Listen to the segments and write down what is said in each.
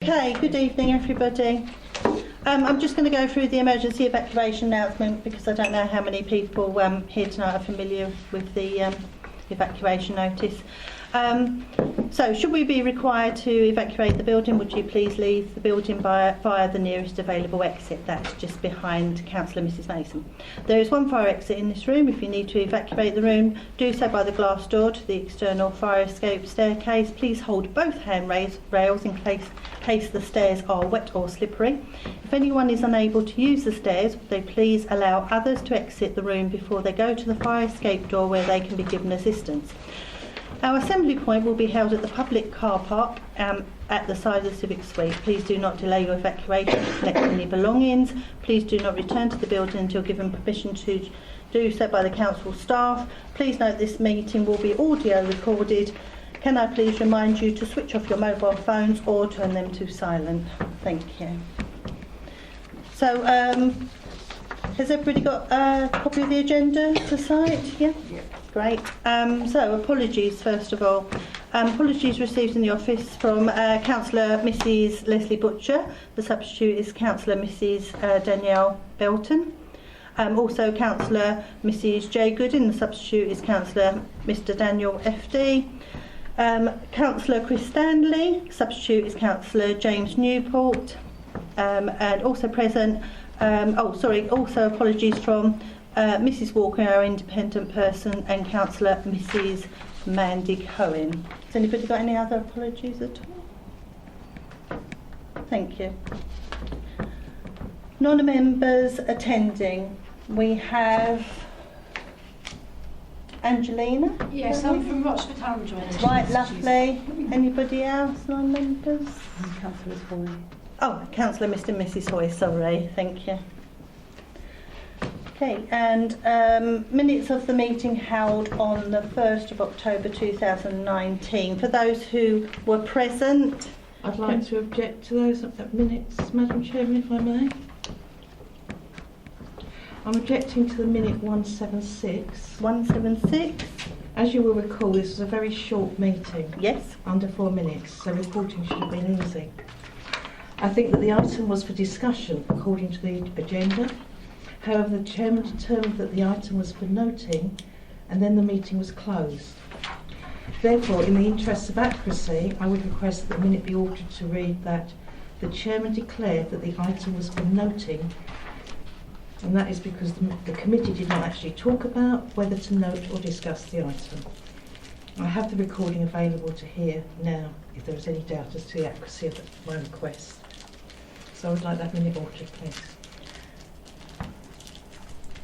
Okay, good evening everybody. I'm just going to go through the emergency evacuation announcement because I don't know how many people here tonight are familiar with the evacuation notice. So should we be required to evacuate the building, would you please leave the building via the nearest available exit. That's just behind Councillor Mrs Mason. There is one fire exit in this room. If you need to evacuate the room, do so by the glass door to the external fire escape staircase. Please hold both handrails in case the stairs are wet or slippery. If anyone is unable to use the stairs, would they please allow others to exit the room before they go to the fire escape door where they can be given assistance. Our assembly point will be held at the public car park at the side of the Civic Suite. Please do not delay your evacuation to collect any belongings. Please do not return to the building until given permission to do so by the council staff. Please note this meeting will be audio recorded. Can I please remind you to switch off your mobile phones or turn them to silent? Thank you. So, has everybody got a copy of the agenda to cite? Yeah? Yeah. Great. So, apologies first of all. Apologies received in the office from Councillor Mrs Leslie Butcher. The substitute is Councillor Mrs Danielle Belton. Also Councillor Mrs J Goodin. The substitute is Councillor Mr Daniel FD. Councillor Chris Stanley. Substitute is Councillor James Newport. And also present, also apologies from Mrs Walker, our independent person, and Councillor Mrs Mandy Cohen. Has anybody got any other apologies at all? Thank you. Non-members attending. We have Angelina? Yes, I'm from Rochford Home Joint. Right, lovely. Anybody else, non-members? Councillor Hoy. Oh, Councillor Mr and Mrs Hoy, sorry, thank you. Okay, and minutes of the meeting held on the 1st of October 2019. For those who were present... I'd like to object to those minutes, Madam Chairman, if I may. I'm objecting to the minute 176. 176? As you will recall, this was a very short meeting. Yes. Under 4 minutes, so reporting should have been easy. I think that the item was for discussion according to the agenda. However, the chairman determined that the item was for noting and then the meeting was closed. Therefore, in the interests of accuracy, I would request that the minute be altered to read that the chairman declared that the item was for noting, and that is because the committee did not actually talk about whether to note or discuss the item. I have the recording available to hear now if there is any doubt as to the accuracy of my request. So I would like that minute altered, please.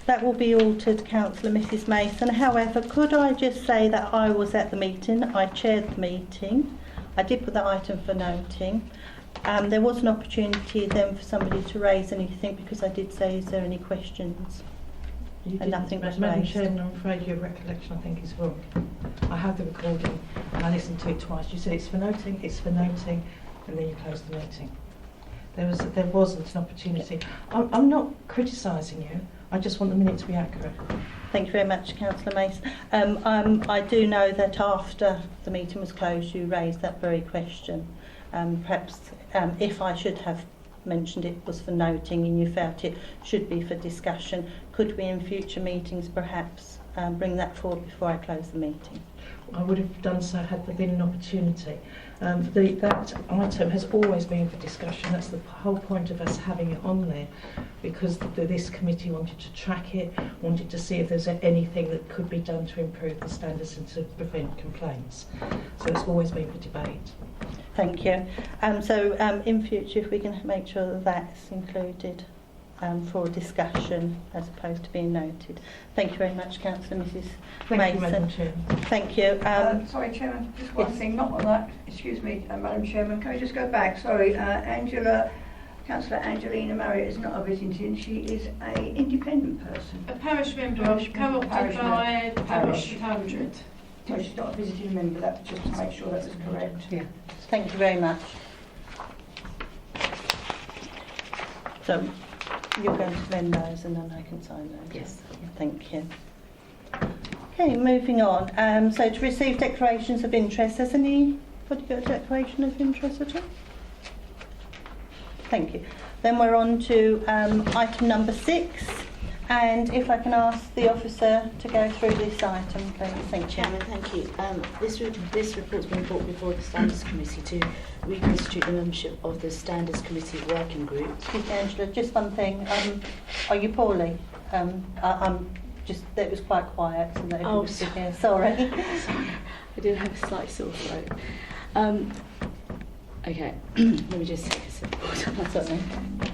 That will be altered, Councillor Mrs Mason. However, could I just say that I was at the meeting, I chaired the meeting, I did put the item for noting. There was an opportunity then for somebody to raise anything because I did say, is there any questions? And nothing was Madam raised. Chairman, I'm afraid your recollection, I think, is wrong. I have the recording and I listened to it twice. You said it's for noting, and then you closed the meeting. There wasn't an opportunity. I'm not criticising you. I just want the minute to be accurate. Thank you very much, Councillor Mason. I do know that after the meeting was closed, you raised that very question. Perhaps if I should have mentioned it was for noting and you felt it should be for discussion, could we in future meetings perhaps bring that forward before I close the meeting? I would have done so had there been an opportunity. That item has always been for discussion. That's the whole point of us having it on there, because this committee wanted to track it, wanted to see if there's anything that could be done to improve the standards and to prevent complaints. So it's always been for debate. Thank you. So in future, if we can make sure that that's included for discussion as opposed to being noted. Thank you very much, Councillor Mrs Thank Mason. you, Madam Chair. Thank you. Sorry, Chairman, just one yes. thing, not on that, excuse me, Madam Chairman, can we just go back? Sorry, Councillor Angelina Marriott is not a visiting, she is an independent person. A parish member, co-opted by Parish Home Joint. So she's not a visiting member, that just to make sure that was correct. Yeah. Thank you very much. So you're going to amend those and then I can sign those? Yes. Thank you. Okay, moving on. So to receive declarations of interest, has anybody got a declaration of interest at all? Thank you. Then we're on to item number 6, and if I can ask the officer to go through this item, please. Thank you. Chairman, thank you. This report's been brought before the Standards Committee to reconstitute the membership of the Standards Committee working group. Excuse me, Angela, just one thing. Are you poorly? I'm just, it was quite quiet, so that Oh, was sitting here. Sorry. Sorry, I did have a slight sore throat. Okay, let me just take a sip of water. That's all right.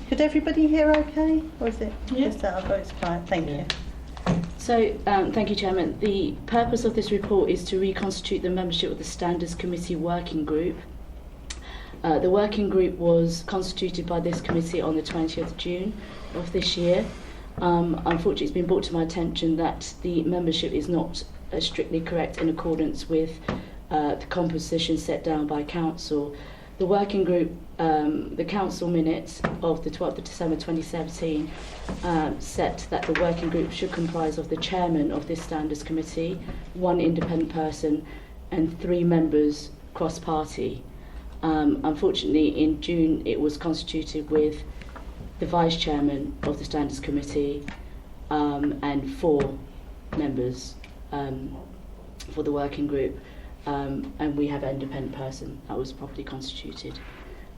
Could everybody hear okay? Or is it just that I've got it's quiet? Thank you. So, thank you, Chairman. The purpose of this report is to reconstitute the membership of the Standards Committee working group. The working group was constituted by this committee on the 20th of June of this year. Unfortunately, it's been brought to my attention that the membership is not strictly correct in accordance with the composition set down by Council. The working group, the Council minutes of the 12th of December 2017 set that the working group should comprise of the chairman of this Standards Committee, 1 independent person and 3 members cross-party. Unfortunately, in June it was constituted with the vice chairman of the Standards Committee and 4 members for the working group. And we have an independent person that was properly constituted.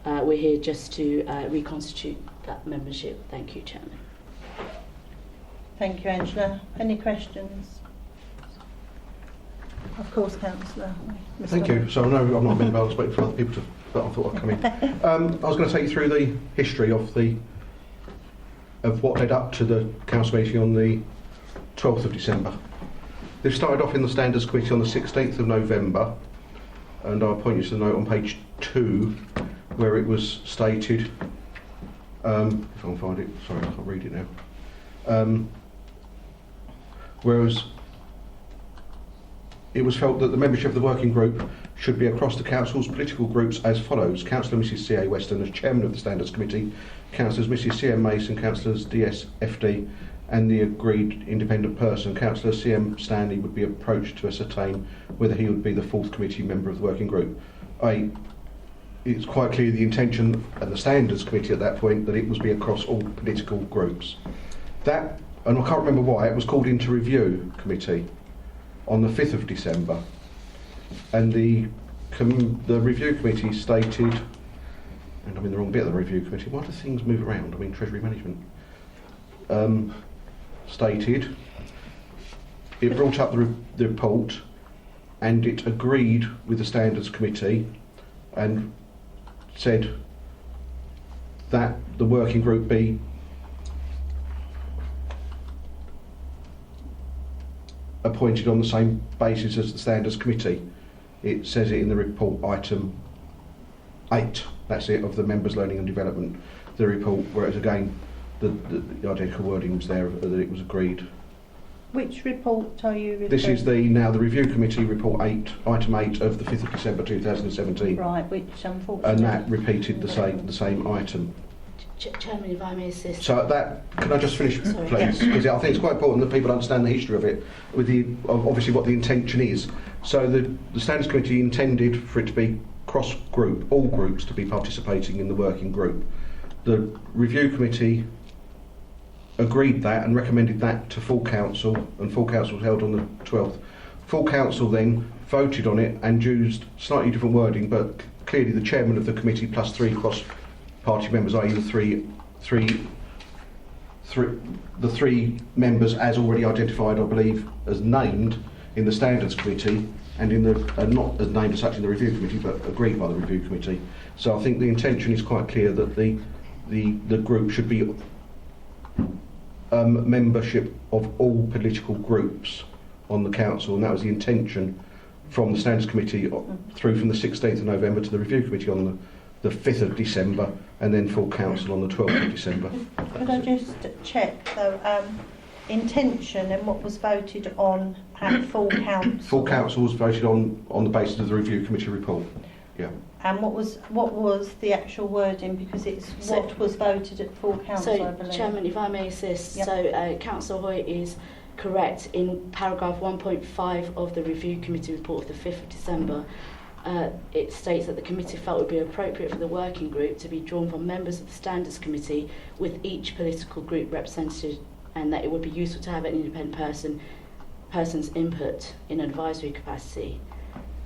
We're here just to reconstitute that membership. Thank you, Chairman. Thank you, Angela. Any questions? Of course, Councillor. Mr. Thank you. So I know I'm not a member, I was waiting for other people to, but I thought I'd come in. I was going to take you through the history of what led up to the council meeting on the 12th of December. This started off in the Standards Committee on the 16th of November, and I'll point you to the note on page 2 where it was stated, if I can find it, sorry I can't read it now, whereas it was felt that the membership of the working group should be across the Council's political groups as follows: Councillor Mrs C.A. Weston as Chairman of the Standards Committee, Councillors Mrs C.M. Mason, Councillors D.S. F.D. and the agreed independent person, Councillor C.M. Stanley, would be approached to ascertain whether he would be the 4th committee member of the working group. It's quite clear the intention of the Standards Committee at that point that it was be across all political groups. That, and I can't remember why, it was called into review committee on the 5th of December, and the review committee stated, and I'm in the wrong bit of the review committee, why do things move around? I mean, Treasury Management. Stated, it brought up the report and it agreed with the Standards Committee and said that the working group be appointed on the same basis as the Standards Committee. It says it in the report, item 8, that's it, of the Members' Learning and Development, the report, whereas again the identical wording was there, that it was agreed. Which report are you referring? This is the Review Committee report 8, item 8 of the 5th of December 2017. Right, which unfortunately... And that repeated the same item. Chairman, if I may assist. So that, can I just finish, Sorry. please? Because I think it's quite important that people understand the history of it, with obviously what the intention is. So the Standards Committee intended for it to be cross-group, all groups to be participating in the working group. The Review Committee agreed that and recommended that to full council, and full council was held on the 12th. Full council then voted on it and used slightly different wording, but clearly the chairman of the committee plus 3 cross-party members, i.e. the three members as already identified, I believe, as named in the Standards Committee and in the not as named as such in the Review Committee, but agreed by the Review Committee. So I think the intention is quite clear that the group should be membership of all political groups on the council, and that was the intention from the Standards Committee through from the 16th of November to the Review Committee on the 5th of December, and then full council on the 12th of December. Could I just check though, intention and what was voted on at full council? Full council was voted on the basis of the Review Committee report. Yeah. And what was the actual wording, because it's what was voted at full council, I So, believe. Chairman, if I may assist. Yep. So, Councillor Hoyt is correct in paragraph 1.5 of the Review Committee report of the 5th of December. it states that the committee felt it would be appropriate for the working group to be drawn from members of the Standards Committee with each political group represented, and that it would be useful to have an independent person's input in advisory capacity.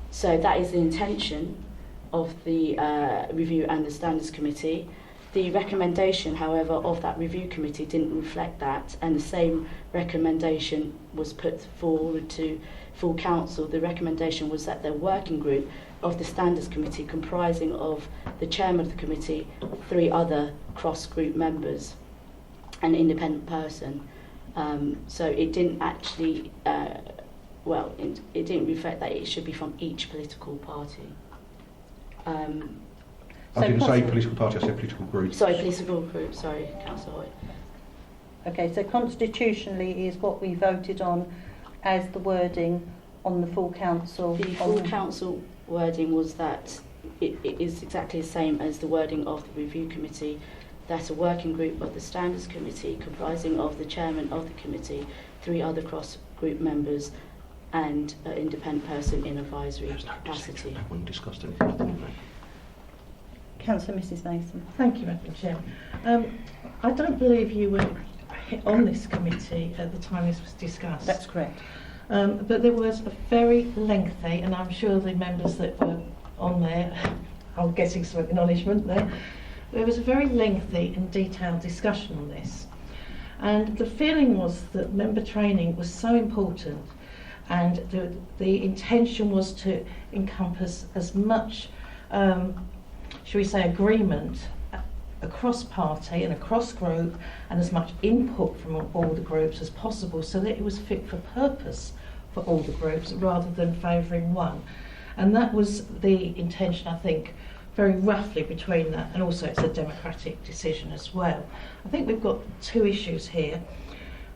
So that is the intention of the review and the Standards Committee. The recommendation, however, of that review committee didn't reflect that, and the same recommendation was put forward to full council. The recommendation was that the working group of the Standards Committee, comprising of the chairman of the committee, 3 other cross-group members, an independent person. So it didn't actually, it didn't reflect that it should be from each political party. I didn't say political party, I said political group. Sorry, political group, sorry, Councillor Hoy. Okay, so constitutionally is what we voted on as the wording on the full council. The full council wording was that it is exactly the same as the wording of the review committee, that a working group of the Standards Committee comprising of the chairman of the committee, 3 other cross-group members and an independent person in advisory capacity. No one discussed anything. Councillor Mrs Mason. Thank you, Madam Chair. I don't believe you were on this committee at the time this was discussed. That's correct. But there was a very lengthy, and I'm sure the members that were on there are getting some acknowledgement there. There was a very lengthy and detailed discussion on this. And the feeling was that member training was so important, and the intention was to encompass as much, shall we say, agreement across party and across group, and as much input from all the groups as possible, so that it was fit for purpose for all the groups rather than favouring one. And that was the intention, I think, very roughly between that, and also it's a democratic decision as well. I think we've got 2 issues here.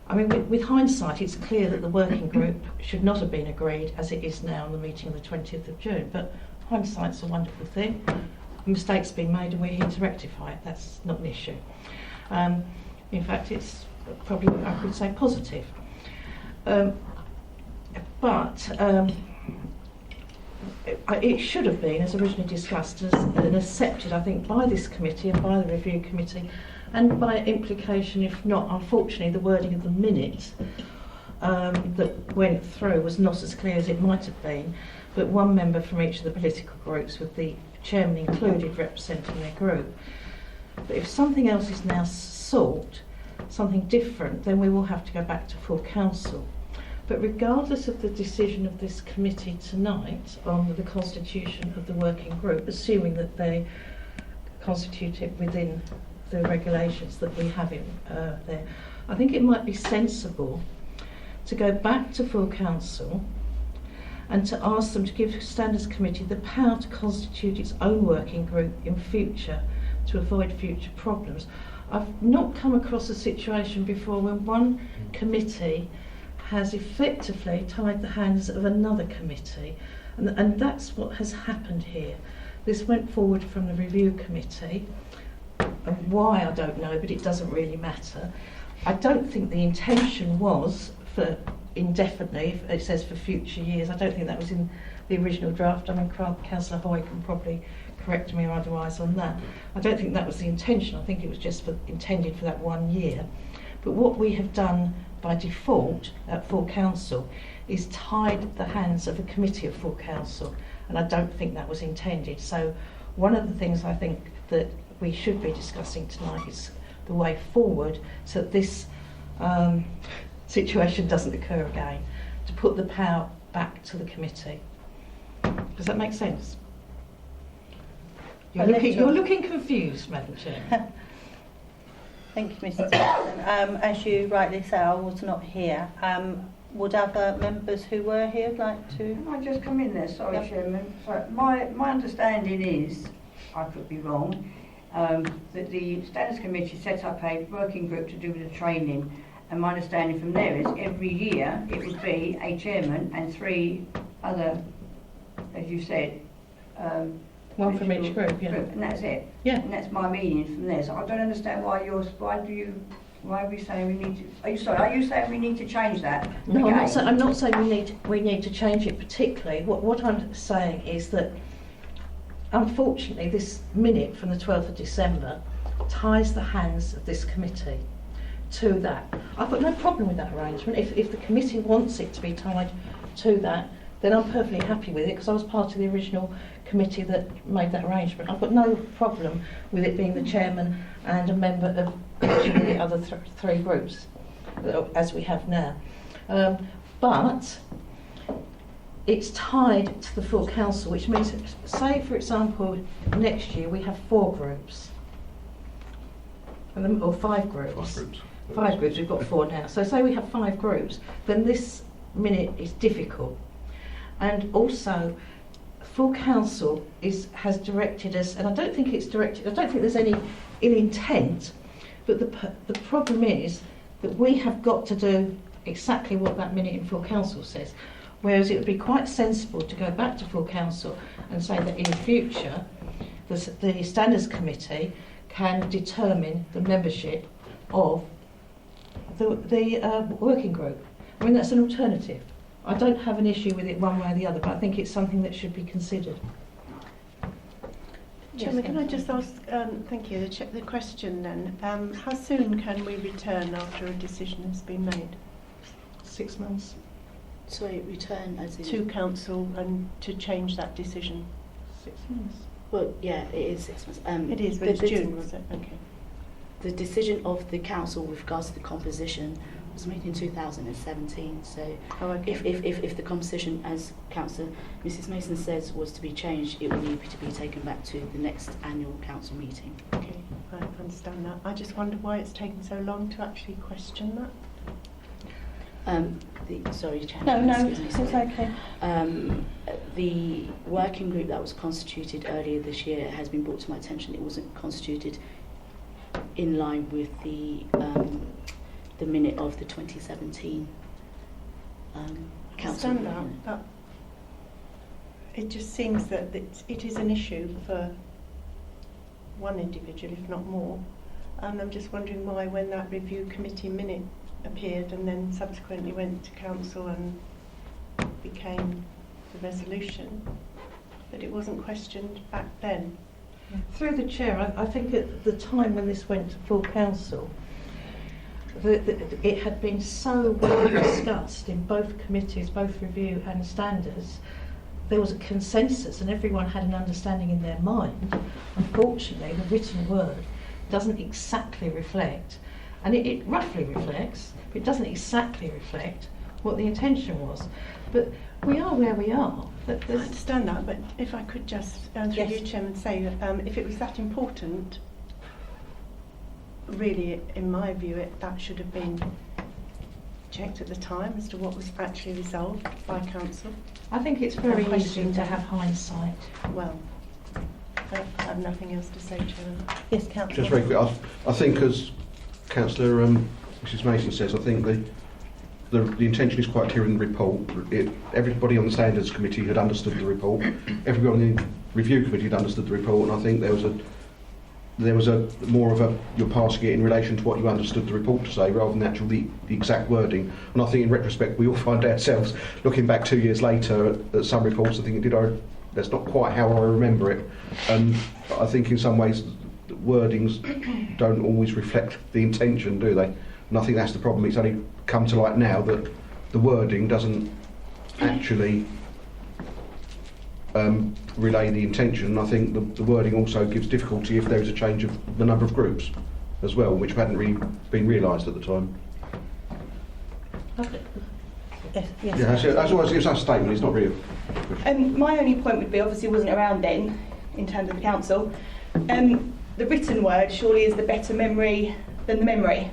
I mean, with hindsight, it's clear that the working group should not have been agreed as it is now on the meeting of the 20th of June, but hindsight's a wonderful thing. A mistake's been made and we're here to rectify it. That's not an issue. In fact, it's probably, I could say, positive. It should have been, as originally discussed, and accepted, I think, by this committee and by the review committee, and by implication, if not, unfortunately, the wording of the minute that went through was not as clear as it might have been, but 1 member from each of the political groups, with the chairman included, representing their group. But if something else is now sought, something different, then we will have to go back to full council. But regardless of the decision of this committee tonight on the constitution of the working group, assuming that they constitute it within the regulations that we have in there, I think it might be sensible to go back to full council and to ask them to give Standards Committee the power to constitute its own working group in future to avoid future problems. I've not come across a situation before when one committee has effectively tied the hands of another committee, and that's what has happened here. This went forward from the review committee, and why I don't know, but it doesn't really matter. I don't think the intention was for indefinitely, it says for future years. I don't think that was in the original draft. I mean, Councillor Hoy can probably correct me or otherwise on that. I don't think that was the intention. I think it was just intended for that 1 year. But what we have done by default at full council is tied the hands of a committee of full council, and I don't think that was intended. So one of the things I think that we should be discussing tonight is the way forward so that this situation doesn't occur again, to put the power back to the committee. Does that make sense? You're looking confused, Madam Chair. Thank you, Mrs Jackson. As you rightly say, I was not here. Would other members who were here like to? Can I just come in there? Sorry, Yep. Chairman. Sorry. My understanding is, I could be wrong, that the Standards Committee set up a working group to do with the training, and my understanding from there is every year it would be a chairman and 3 other, as you said, 1 from each group, yeah. and that's it. Yeah. And that's my meaning from there. So I don't understand why are we saying we need to? Are you saying we need to change that? No, again? I'm not saying we need to change it particularly. What I'm saying is that unfortunately, this minute from the 12th of December ties the hands of this committee to that. I've got no problem with that arrangement. If the committee wants it to be tied to that, then I'm perfectly happy with it, because I was part of the original committee that made that arrangement. I've got no problem with it being the chairman and a member of each of the other three groups, as we have now. But it's tied to the full council, which means, say for example, next year we have 4 groups, or 5 groups. 5 groups, we've got 4 now. So say we have 5 groups, then this minute is difficult. And also, full council has directed us, and I don't think there's any ill intent, but the problem is that we have got to do exactly what that minute in full council says. Whereas it would be quite sensible to go back to full council and say that in future, the Standards Committee can determine the membership of the working group. I mean, that's an alternative. I don't have an issue with it one way or the other, but I think it's something that should be considered. Chairman, can I just ask, thank you, the question then, how soon can we return after a decision has been made 6 months. Sorry, return as in... to council and to change that decision? 6 months. Well, yeah, it is 6 months. It is, but it's June, was it? Okay. The decision of the council with regards to the composition was made in 2017. So Oh, okay. if the composition, as Councillor Mrs Mason says, was to be changed, it would need to be taken back to the next annual council meeting. Okay, I understand that. I just wonder why it's taken so long to actually question that. Sorry, Chairman. No, excuse me, it's sorry. okay. The working group that was constituted earlier this year has been brought to my attention. It wasn't constituted in line with the minute of the 2017 council. I understand that, but it just seems that it is an issue for one individual, if not more. And I'm just wondering why, when that review committee minute appeared and then subsequently went to council and became the resolution, that it wasn't questioned back then. Through the chair, I think at the time when this went to full council, it had been so well discussed in both committees, both review and standards. There was a consensus and everyone had an understanding in their mind. Unfortunately, the written word doesn't exactly reflect, and it roughly reflects, but it doesn't exactly reflect what the intention was. But we are where we are. I understand that, but if I could just, through Yes. you, Chairman, say that if it was that important, really, in my view, that should have been checked at the time as to what was actually resolved by council. I think it's very easy Question. to have hindsight. Well, I have nothing else to say, Chairman. Yes, councillor. Just very quick, I think as Councillor Mrs Mason says, I think the intention is quite clear in the report. Everybody on the Standards Committee had understood the report. Everybody on the Review Committee had understood the report, and I think there was a more of a, you're passing it in relation to what you understood the report to say, rather than actually the exact wording. And I think in retrospect we all find ourselves looking back 2 years later at some reports and thinking, that's not quite how I remember it. And I think in some ways wordings don't always reflect the intention, do they? And I think that's the problem. It's only come to light now that the wording doesn't actually relay the intention. And I think the wording also gives difficulty if there is a change of the number of groups as well, which hadn't really been realised at the time. Yes, yes. Yeah, that's always it's a statement. It's not real. My only point would be, obviously wasn't around then in terms of the council. The written word surely is the better memory than the memory.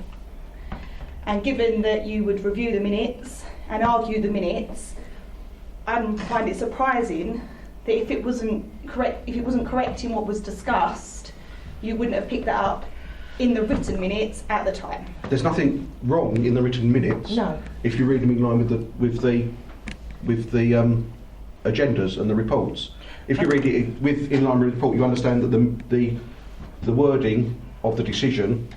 And given that you would review the minutes and argue the minutes, I find it surprising that if it wasn't correct in what was discussed, you wouldn't have picked that up in the written minutes at the time. There's nothing wrong in the written minutes. No. If you read them in line with the agendas and the reports. If you read it in line with the report, you understand that the wording of the decision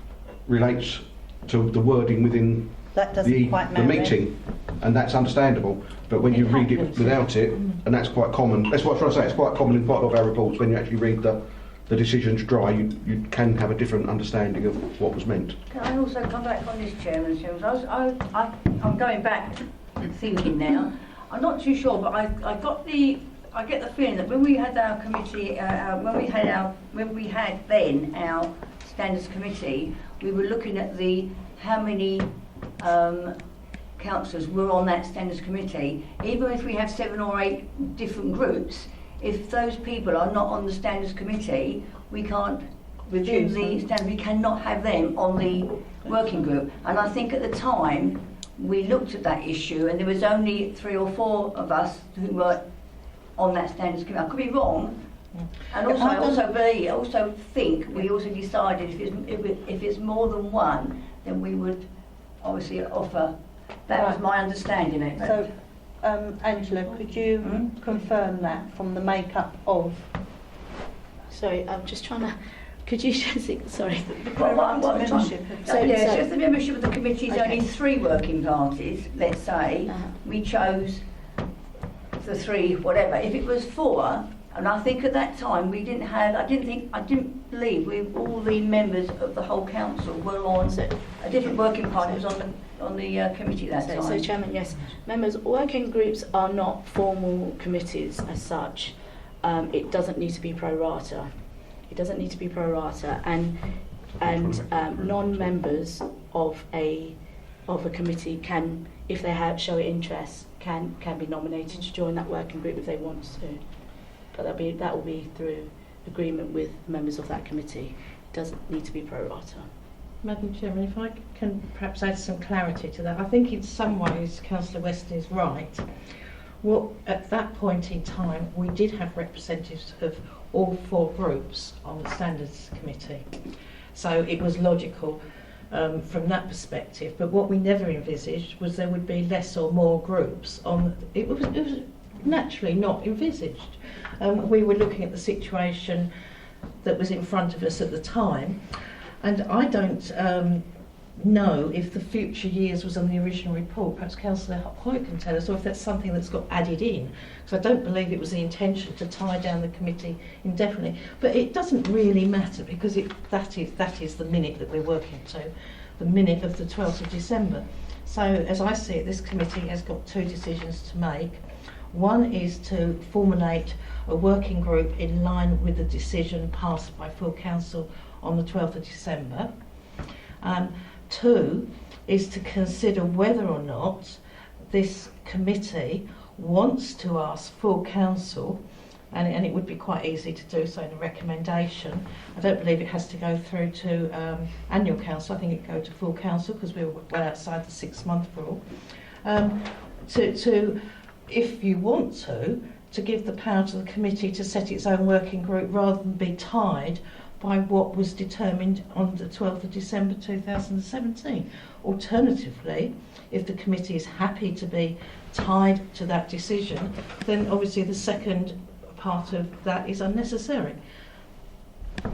relates to the wording within that doesn't quite the marry. meeting, and that's understandable. But when you read it without it, and that's quite common. That's what I'm trying to say. It's quite common in quite a lot of our reports. When you actually read the decisions dry, you can have a different understanding of what was meant. Can I also come back on this, Chairman? I'm going back thinking now. I'm not too sure, but I get the feeling that when we had our committee, when we had then our standards committee, we were looking at how many councillors were on that standards committee. Even if we have 7 or 8 different groups, if those people are not on the standards committee, we can't within the standards. We cannot have them on the working group. And I think at the time we looked at that issue, and there was only 3 or 4 of us who were on that standards committee. I could be wrong. And also, I also think we also decided if it's more than one, then we would obviously offer. That was my understanding. So, Angela, could you confirm that from the makeup of? Sorry, I'm just trying to. Could you just sorry? Membership. So if the membership of the committee is only 3 working parties, let's say, we chose the 3, whatever. If it was 4, and I think at that time we didn't have, I didn't believe all the members of the whole council were on a different working party was on the committee that time. So, Chairman, yes, members, working groups are not formal committees as such. It doesn't need to be pro rata. It doesn't need to be pro rata, and non-members of a committee can, if they show interest, can be nominated to join that working group if they want to. But that will be through agreement with members of that committee. It doesn't need to be pro rata. Madam Chairman, if I can perhaps add some clarity to that. I think in some ways Councillor Weston is right. Well, at that point in time, we did have representatives of all 4 groups on the Standards Committee. So it was logical from that perspective. But what we never envisaged was there would be less or more groups on. It was naturally not envisaged. We were looking at the situation that was in front of us at the time, and I don't know if the future years was on the original report. Perhaps Councillor Hoy can tell us, or if that's something that's got added in, because I don't believe it was the intention to tie down the committee indefinitely. But it doesn't really matter, because that is the minute that we're working to, the minute of the 12th of December. So as I see it, this committee has got 2 decisions to make. One is to formulate a working group in line with the decision passed by full council on the 12th of December. 2 is to consider whether or not this committee wants to ask full council, and it would be quite easy to do so in a recommendation. I don't believe it has to go through to annual council. I think it go to full council because we're well outside the 6-month rule. To if you want to give the power to the committee to set its own working group rather than be tied by what was determined on the 12th of December 2017. Alternatively, if the committee is happy to be tied to that decision, then obviously the second part of that is unnecessary.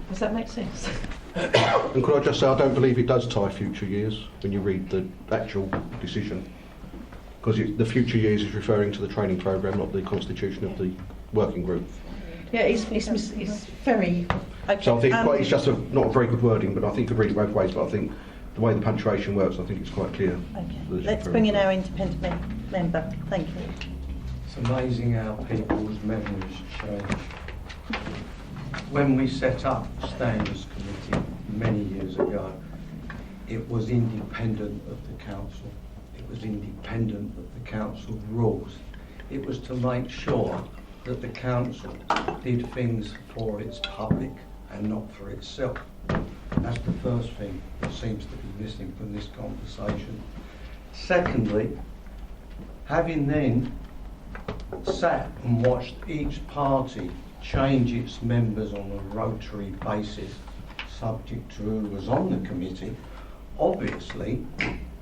Does that make sense? And could I just say, I don't believe it does tie future years when you read the actual decision, because the future years is referring to the training programme, not the constitution of the working group. Yeah, it's very. Okay. So I think it's just not a very good wording, but I think you could read it both ways. But I think the way the punctuation works, I think it's quite clear. Okay. Let's bring in our independent member. Thank you. It's amazing how people's memories change. When we set up Standards Committee many years ago, it was independent of the council. It was independent of the council rules. It was to make sure that the council did things for its public and not for itself. That's the first thing that seems to be missing from this conversation. Secondly, having then sat and watched each party change its members on a rotary basis, subject to who was on the committee, obviously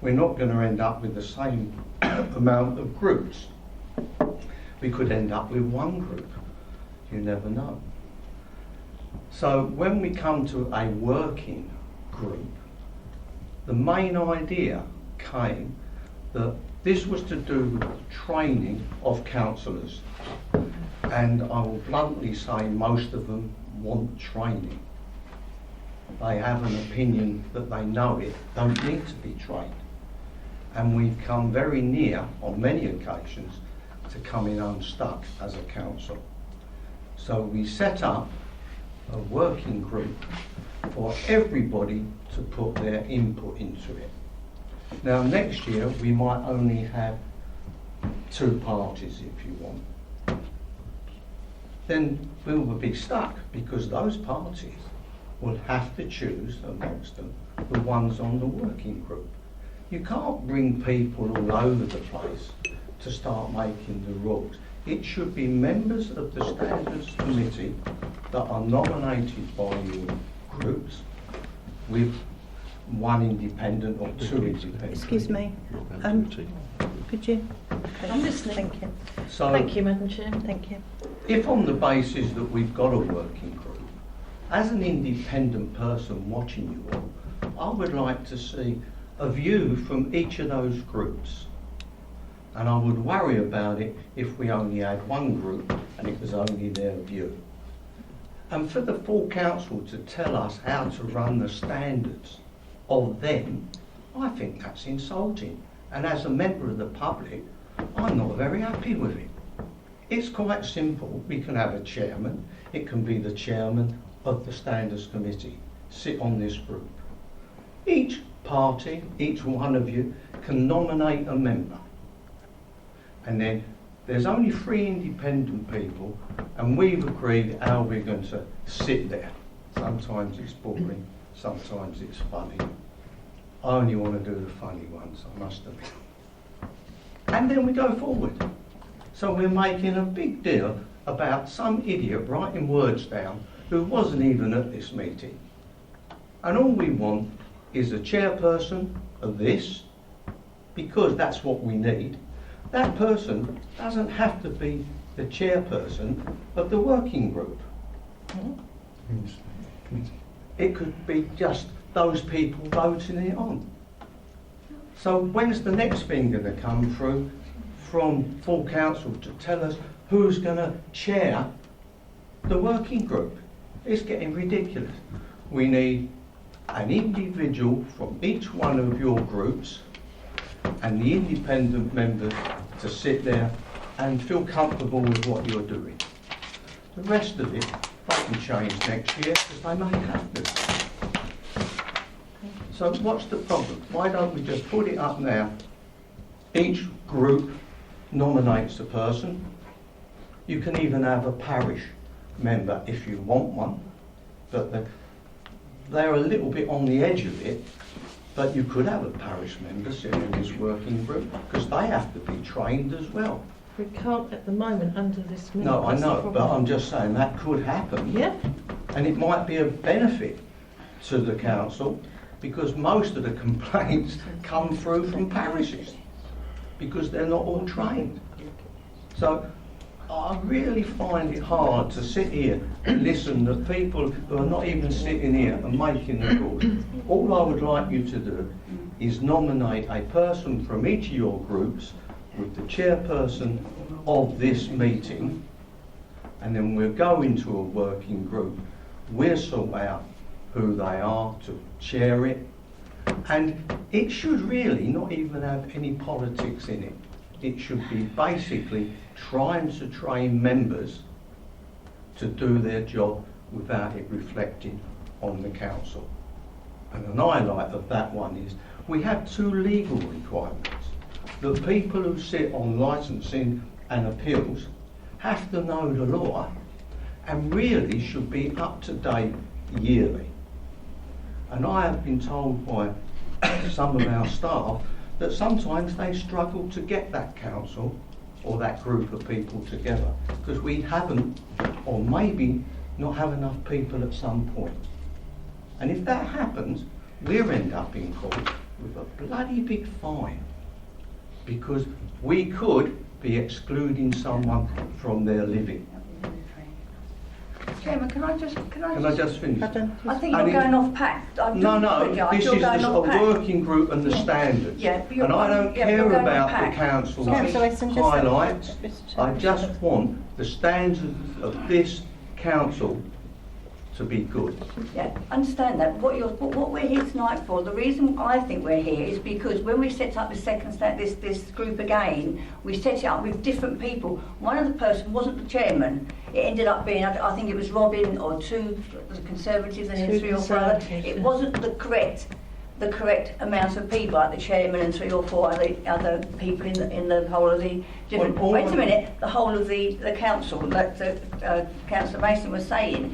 we're not going to end up with the same amount of groups. We could end up with one group. You never know. So when we come to a working group, the main idea came that this was to do with the training of councillors. And I will bluntly say most of them want training. They have an opinion that they know it, don't need to be trained. And we've come very near, on many occasions, to coming unstuck as a council. So we set up a working group for everybody to put their input into it. Now next year we might only have 2 parties if you want. Then we will be stuck because those parties will have to choose amongst them the ones on the working group. You can't bring people all over the place to start making the rules. It should be members of the Standards Committee that are nominated by your groups with 1 independent or 2 independent. Excuse me. Could you? I'm listening. Thank you. So Thank you, Madam Chair. Thank you. if on the basis that we've got a working group, as an independent person watching you all, I would like to see a view from each of those groups. And I would worry about it if we only had one group and it was only their view. And for the full council to tell us how to run the standards of them, I think that's insulting. And as a member of the public, I'm not very happy with it. It's quite simple. We can have a chairman. It can be the chairman of the Standards Committee, sit on this group. Each party, each one of you, can nominate a member. And then there's only 3 independent people, and we've agreed how we're going to sit there. Sometimes it's boring, sometimes it's funny. I only want to do the funny ones, I must admit. And then we go forward. So we're making a big deal about some idiot writing words down who wasn't even at this meeting. And all we want is a chairperson of this, because that's what we need. That person doesn't have to be the chairperson of the working group. It could be just those people voting it on. So when's the next thing going to come through from full council to tell us who's going to chair the working group? It's getting ridiculous. We need an individual from each one of your groups and the independent members to sit there and feel comfortable with what you're doing. The rest of it, they can change next year because they may have to. So what's the problem? Why don't we just put it up now? Each group nominates a person. You can even have a parish member if you want one, but they're a little bit on the edge of it. But you could have a parish member sitting in this working group because they have to be trained as well. We can't at the moment under this minute. No, I That's the know, but problem. I'm just saying that could happen. Yeah. And it might be a benefit to the council because most of the complaints come through from parishes because they're not all trained. So I really find it hard to sit here and listen to people who are not even sitting here and making the rules. All I would like you to do is nominate a person from each of your groups with the chairperson of this meeting, and then we'll go into a working group. We'll sort out who they are to chair it, and it should really not even have any politics in it. It should be basically trying to train members to do their job without it reflecting on the council. And an highlight of that one is we have 2 legal requirements. The people who sit on licensing and appeals have to know the law and really should be up to date yearly. And I have been told by some of our staff that sometimes they struggle to get that council or that group of people together because we haven't, or maybe not have enough people at some point. And if that happens, we'll end up in court with a bloody big fine because we could be excluding someone from their living. Chairman, can I just Can I just finish? Pardon? I think you're And going off pack. I do No, apologise, this you're is going a off pack. working group and the Yeah. standards. Yeah, but you're And I going- don't yeah, care you're going about off the pack. council's Councillor Weston, just highlights. Mr. I Chairman. just want the standards of this council to be good. Yeah, understand that. What we're here tonight for, the reason I think we're here is because when we set up this group again, we set it up with different people. One of the person wasn't the chairman. It ended up being, I think it was Robin or two the Conservatives and then Two three or four others. Conservatives, It yeah. wasn't the correct amount of people, like the chairman and three or four other people in the whole of the different. Well, all wait a of- minute, the whole of the council, like Councillor Mason was saying.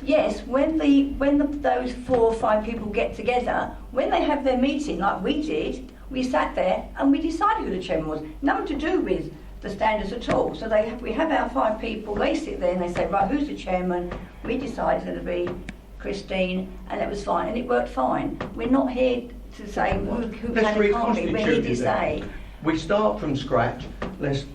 Yes, when those 4 or 5 people get together, when they have their meeting like we did, we sat there and we decided who the chairman was. Nothing to do with the standards at all. So we have our 5 people. They sit there and they say, right, who's the chairman? We decided it would be Christine, and it was fine, and it worked fine. We're not here to say who Let's can and can't be. We're here reconstitute to it say. then. We start from scratch. Let's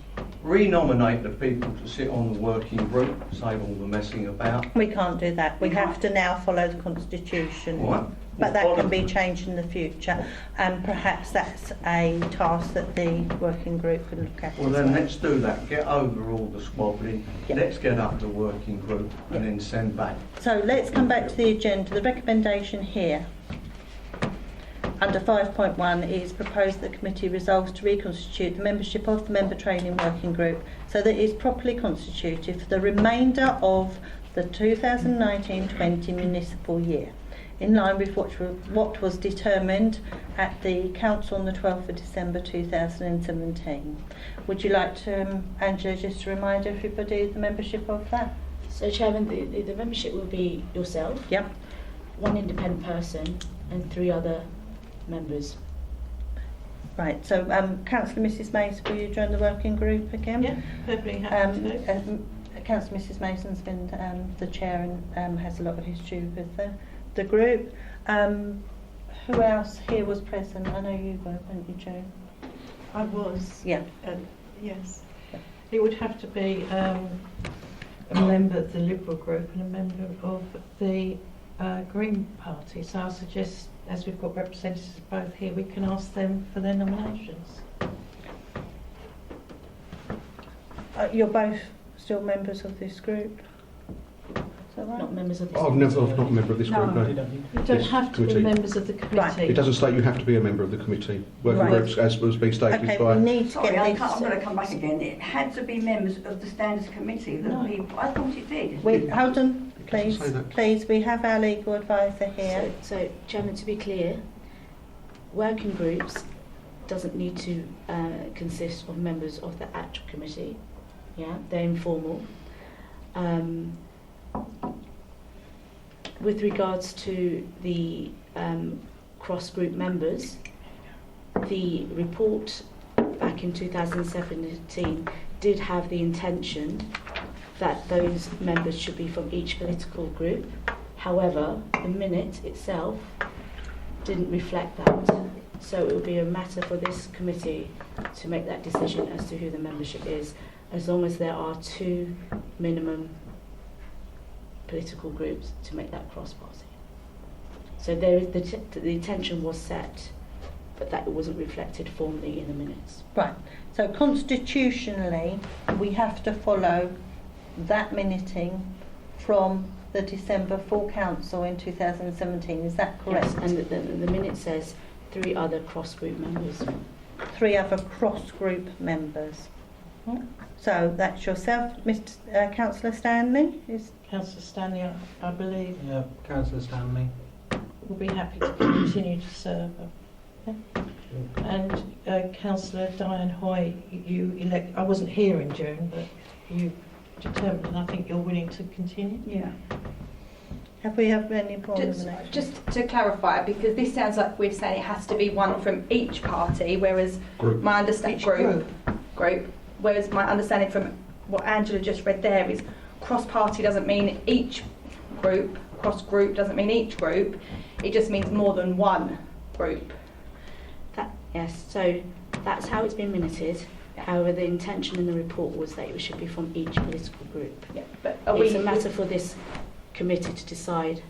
renominate the people to sit on the working group, save all the messing about. We can't do that. We have to now follow the constitution. All right? But that We'll can follow- be changed in the future, and perhaps that's a task that the working group can look at. Well, as then well. let's do that. Get over all the squabbling. Yeah. Let's get up the working group and Yeah. then send back. So let's come back to the agenda. The recommendation here under 5.1 is proposed that the committee resolves to reconstitute the membership of the member training working group so that it is properly constituted for the remainder of the 2019-20 municipal year, in line with what was determined at the council on the 12th of December 2017. Would you like to, Angela, just to remind everybody of the membership of that? So, Chairman, the membership will be yourself, Yep. 1 independent person, and 3 other members. Right, so Councillor Mrs Mason, will you join the working group again? Yeah, perfectly happy to. Councillor Mrs Mason's been the chair and has a lot of history with the group. Who else here was present? I know you were, weren't you, Joe? I was. Yeah. Yes. It would have to be a member of the Liberal group and a member of the Green Party. So I suggest, as we've got representatives both here, we can ask them for their nominations. You're both still members of this group? Is that right? Not members of this I'm not a member of this group, no. You don't This have to be committee. members of the committee. It doesn't state you have to be a member of the committee. Working Right. groups, as was being stated Okay, by... we need to Sorry, get I'm this. going to come back again. It had to be members of the standards committee. No. I thought it did. Hold on, please. say that. Please, we have our legal advisor here. So, Chairman, to be clear, working groups doesn't need to consist of members of the actual committee. Yeah, they're informal. With regards to the cross-group members, the report back in 2017 did have the intention that those members should be from each political group. However, the minute itself didn't reflect that. So it will be a matter for this committee to make that decision as to who the membership is, as long as there are 2 minimum political groups to make that cross-party. So there is the intention was set, but that wasn't reflected formally in the minutes. Right, so constitutionally, we have to follow that minuting from the December full council in 2017, is that correct? Yes, and the minute says 3 other cross-group members. 3 other cross-group members. So that's yourself, Mr. Councillor Stanley. Councillor Stanley, I believe, Yeah, Councillor Stanley. will be happy to continue to serve. And Councillor Diane Hoy, you elect. I wasn't here in June, but you determined, and I think you're willing to continue. Yeah. Have we had any more Just, nominations? just to clarify, because this sounds like we're saying it has to be one from each party, whereas Group. my understanding Each group. whereas my understanding from what Angela just read there is cross-party doesn't mean each group, cross-group doesn't mean each group, it just means more than one group. Yes, so that's how it's been minuted. However, the intention in the report was that it should be from each political group. Yeah, but are It's we a matter for this committee to decide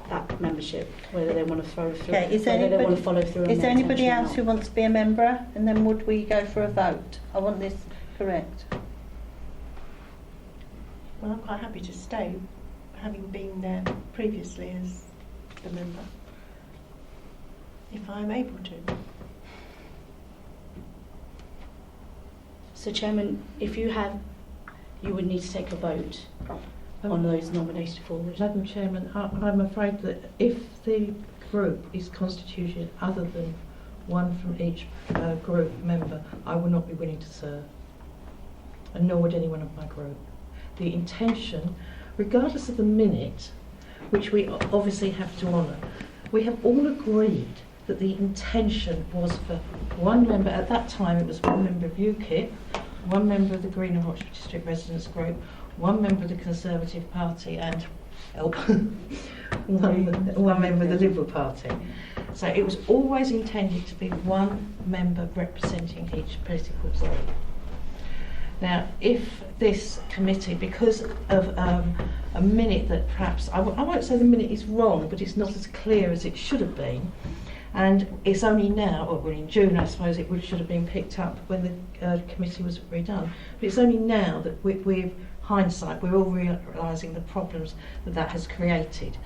that membership, whether they want to follow through, Okay, is there whether they anybody- want to follow through. on Is there their anybody intention or else who not. wants to be a member? And then would we go for a vote? I want this correct. Well, I'm quite happy to stay, having been there previously as the member, if I'm able to. So, Chairman, if you would need to take a vote on those nominated forward. Madam Chairman, I'm afraid that if the group is constituted other than one from each group member, I will not be willing to serve, and nor would anyone of my group. The intention, regardless of the minute, which we obviously have to honour, we have all agreed that the intention was for one member, at that time it was one member of UKIP, one member of the Green and Rochford District Residents Group, one member of the Conservative Party and one member of the Liberal Party. So it was always intended to be one member representing each political group. Now, if this committee, because of a minute that perhaps, I won't say the minute is wrong, but it's not as clear as it should have been, and it's only now, or well, in June I suppose it should have been picked up when the committee was redone, but it's only now that with hindsight we're all realising the problems that has created.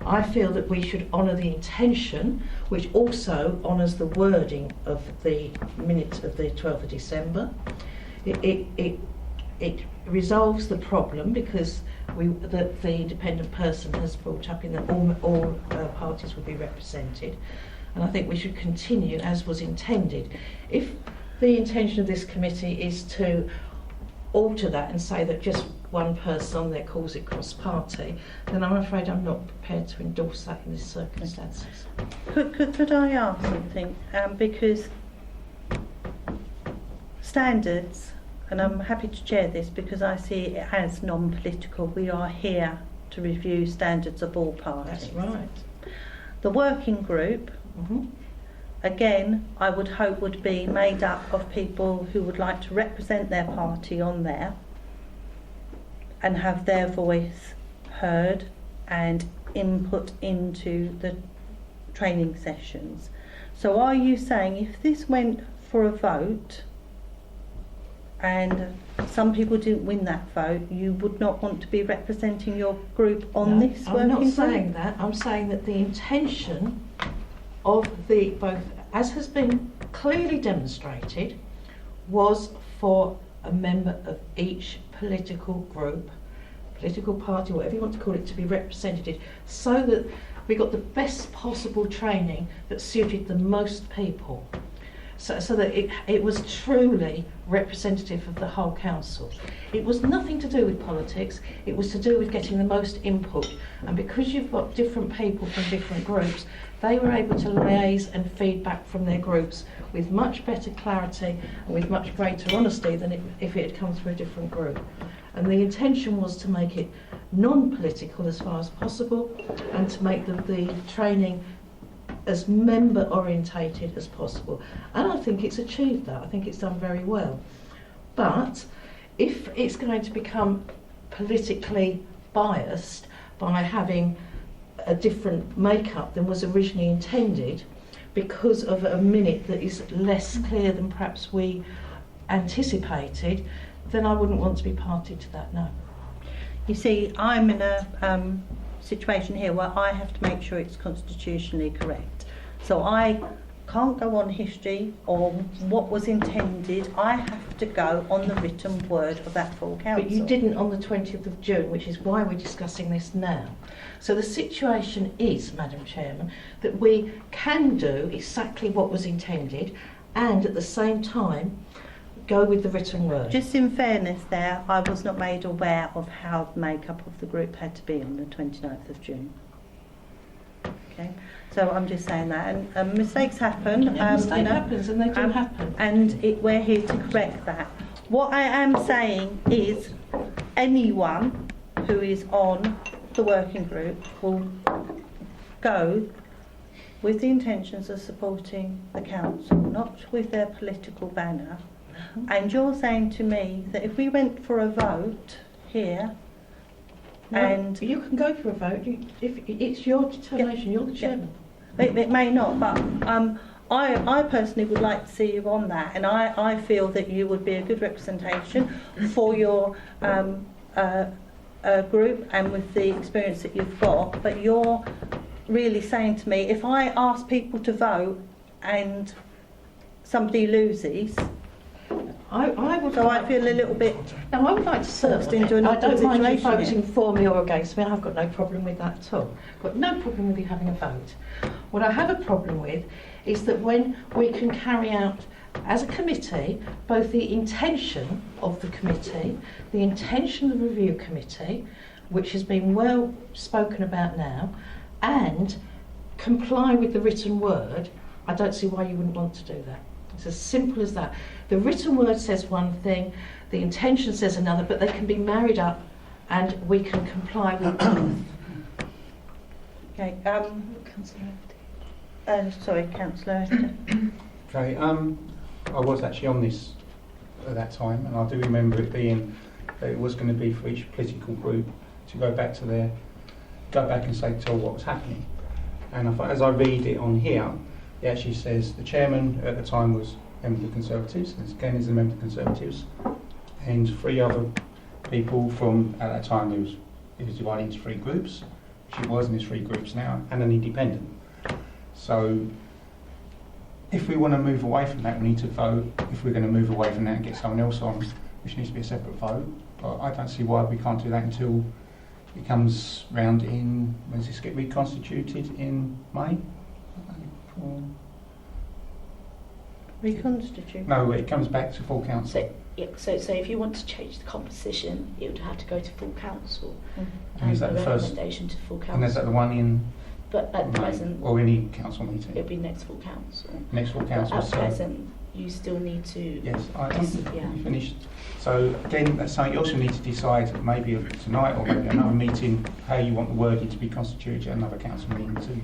I feel that we should honour the intention, which also honours the wording of the minute of the 12th of December. It resolves the problem because the independent person has brought up in that all parties will be represented, and I think we should continue as was intended. If the intention of this committee is to alter that and say that just one person on there calls it cross-party, then I'm afraid I'm not prepared to endorse that in these circumstances. Could I ask something? Because standards, and I'm happy to chair this because I see it as non-political. We are here to review standards of all parties. That's right. The working group, again, I would hope would be made up of people who would like to represent their party on there and have their voice heard and input into the training sessions. So are you saying if this went for a vote and some people didn't win that vote, you would not want to be representing your group on No, this I'm working not group? saying that. I'm saying that the intention of the both, as has been clearly demonstrated, was for a member of each political group, political party, whatever you want to call it, to be represented, so that we got the best possible training that suited the most people. So that it was truly representative of the whole council. It was nothing to do with politics, it was to do with getting the most input. And because you've got different people from different groups, they were able to liaise and feedback from their groups with much better clarity and with much greater honesty than if it had come through a different group. And the intention was to make it non-political as far as possible and to make the training as member orientated as possible, and I think it's achieved that. I think it's done very well. But if it's going to become politically biased by having a different makeup than was originally intended because of a minute that is less clear than perhaps we anticipated, then I wouldn't want to be party to that, no. You see, I'm in a situation here where I have to make sure it's constitutionally correct. So I can't go on history or what was intended. I have to go on the written word of that full council. But you didn't on the 20th of June, which is why we're discussing this now. So the situation is, Madam Chairman, that we can do exactly what was intended and at the same time go with the written word. Just in fairness there, I was not made aware of how the makeup of the group had to be on the 29th of June. Okay, so I'm just saying that, and mistakes happen. Mistake happens, and they do happen. And we're here to correct that. What I am saying is, anyone who is on the working group will go with the intentions of supporting the council, not with their political banner. And you're saying to me that if we went for a vote here, No, and you can go for a vote. If it's your determination, you're the chairman. it may not, but I personally would like to see you on that, and I feel that you would be a good representation for your group and with the experience that you've got. But you're really saying to me, if I ask people to vote and somebody loses, I would. so I feel a little bit. Now, I would like to serve Forced on into it. an I don't awkward mind you situation voting for me or against me. I've got no problem with that at all. I've got no problem with you having a vote. What I have a problem with is that when we can carry out, as a committee, both the intention of the committee, the intention of the review committee, which has been well spoken about now, and comply with the written word, I don't see why you wouldn't want to do that. It's as simple as that. The written word says one thing, the intention says another, but they can be married up and we can comply with both. Okay. Sorry, Councillor. Okay, I was actually on this at that time, and I do remember it being that it was going to be for each political group to go back and say, tell what was happening. And as I read it on here, it actually says the chairman at the time was a member of the Conservatives, and again is a member of the Conservatives, and 3 other people from, at that time it was divided into 3 groups, which it was, and there's 3 groups now, and an independent. So if we want to move away from that, we need to vote. If we're going to move away from that and get someone else on, which needs to be a separate vote, but I don't see why we can't do that until it comes round in, when does this get reconstituted, in May? April? Reconstitute. No, it comes back to full council. So, yeah, so if you want to change the composition, it would have to go to full council. And is that the the first? recommendation to full council. And is that the one in But at May? present, Or any council it'll meeting? be next full council. Next full But council, at so... present, you still need to. Yes, Yeah. I'm finished. So again, that's something you also need to decide, maybe tonight or maybe another meeting, how you want the wording to be constituted at another council meeting to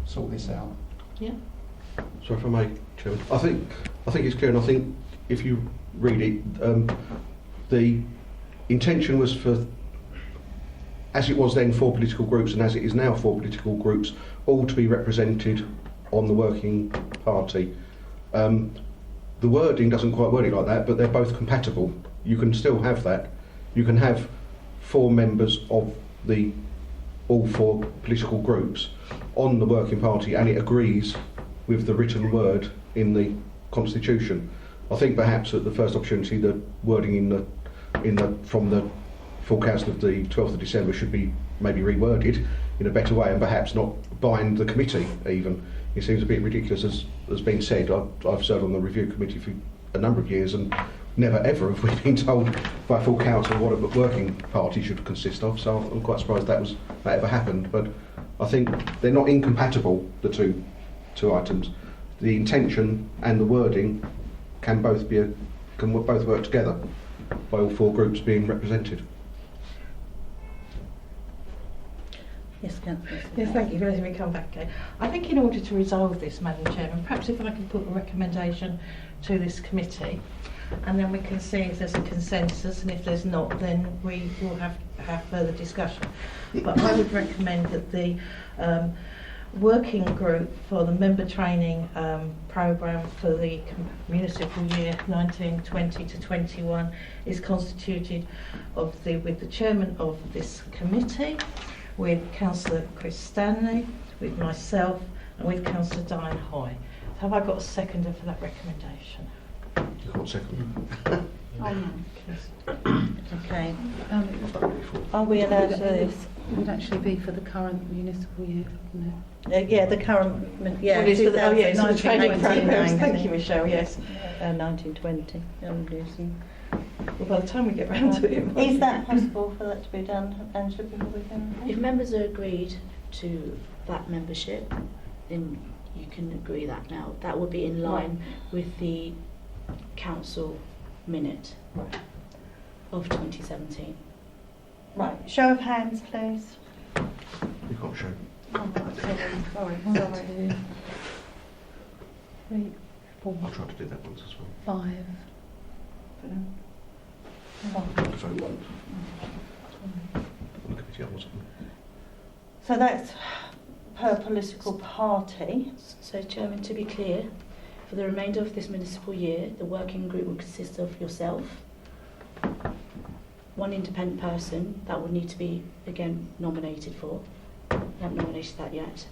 sort this out. So if I may, Chairman, I think it's clear, and I think if you read it, the intention was for, as it was then 4 political groups and as it is now 4 political groups, all to be represented on the working party. The wording doesn't quite word it like that, but they're both compatible. You can still have that. You can have 4 members of all 4 political groups on the working party, and it agrees with the written word in the constitution. I think perhaps at the first opportunity, the wording from the full council of the 12th of December should be maybe reworded in a better way, and perhaps not bind the committee even. It seems a bit ridiculous, as has been said. I've served on the review committee for a number of years, and never ever have we been told by full council what a working party should consist of. So I'm quite surprised that ever happened. But I think they're not incompatible, the two items. The intention and the wording can both work together by all 4 groups being represented. Yes, Councillor. Yes, thank you for letting me come back again. I think in order to resolve this, Madam Chairman, perhaps if I can put a recommendation to this committee, and then we can see if there's a consensus, and if there's not, then we will have further discussion. But I would recommend that the working group for the member training programme for the municipal year 1920 to 21 is constituted with the chairman of this committee, with Councillor Chris Stanley, with myself, and with Councillor Diane Hoy. Have I got a seconder for that recommendation? You can't second. Okay. Are we allowed to do this? It would actually be for the current municipal year, wouldn't Yeah, the current. Yeah, Well, it's for the, it's for the training 1919, programmes. Thank 19. you, Michelle, yes. 1920. I'm losing. Well, by the time we get round to it... Is that possible for that to be done, Angela, before we can? If members are agreed to that membership, then you can agree that now. That would be in line with the council minute of 2017. Right, show of hands, please. You can't show. Sorry. it? 1, 2, 3, 4, I tried to do that once as well. 5. To vote once. On the committee. committee on or something. So that's per political party. So, Chairman, to be clear, for the remainder of this municipal year, the working group will consist of yourself, one independent person that will need to be, again, nominated for. We haven't nominated that yet.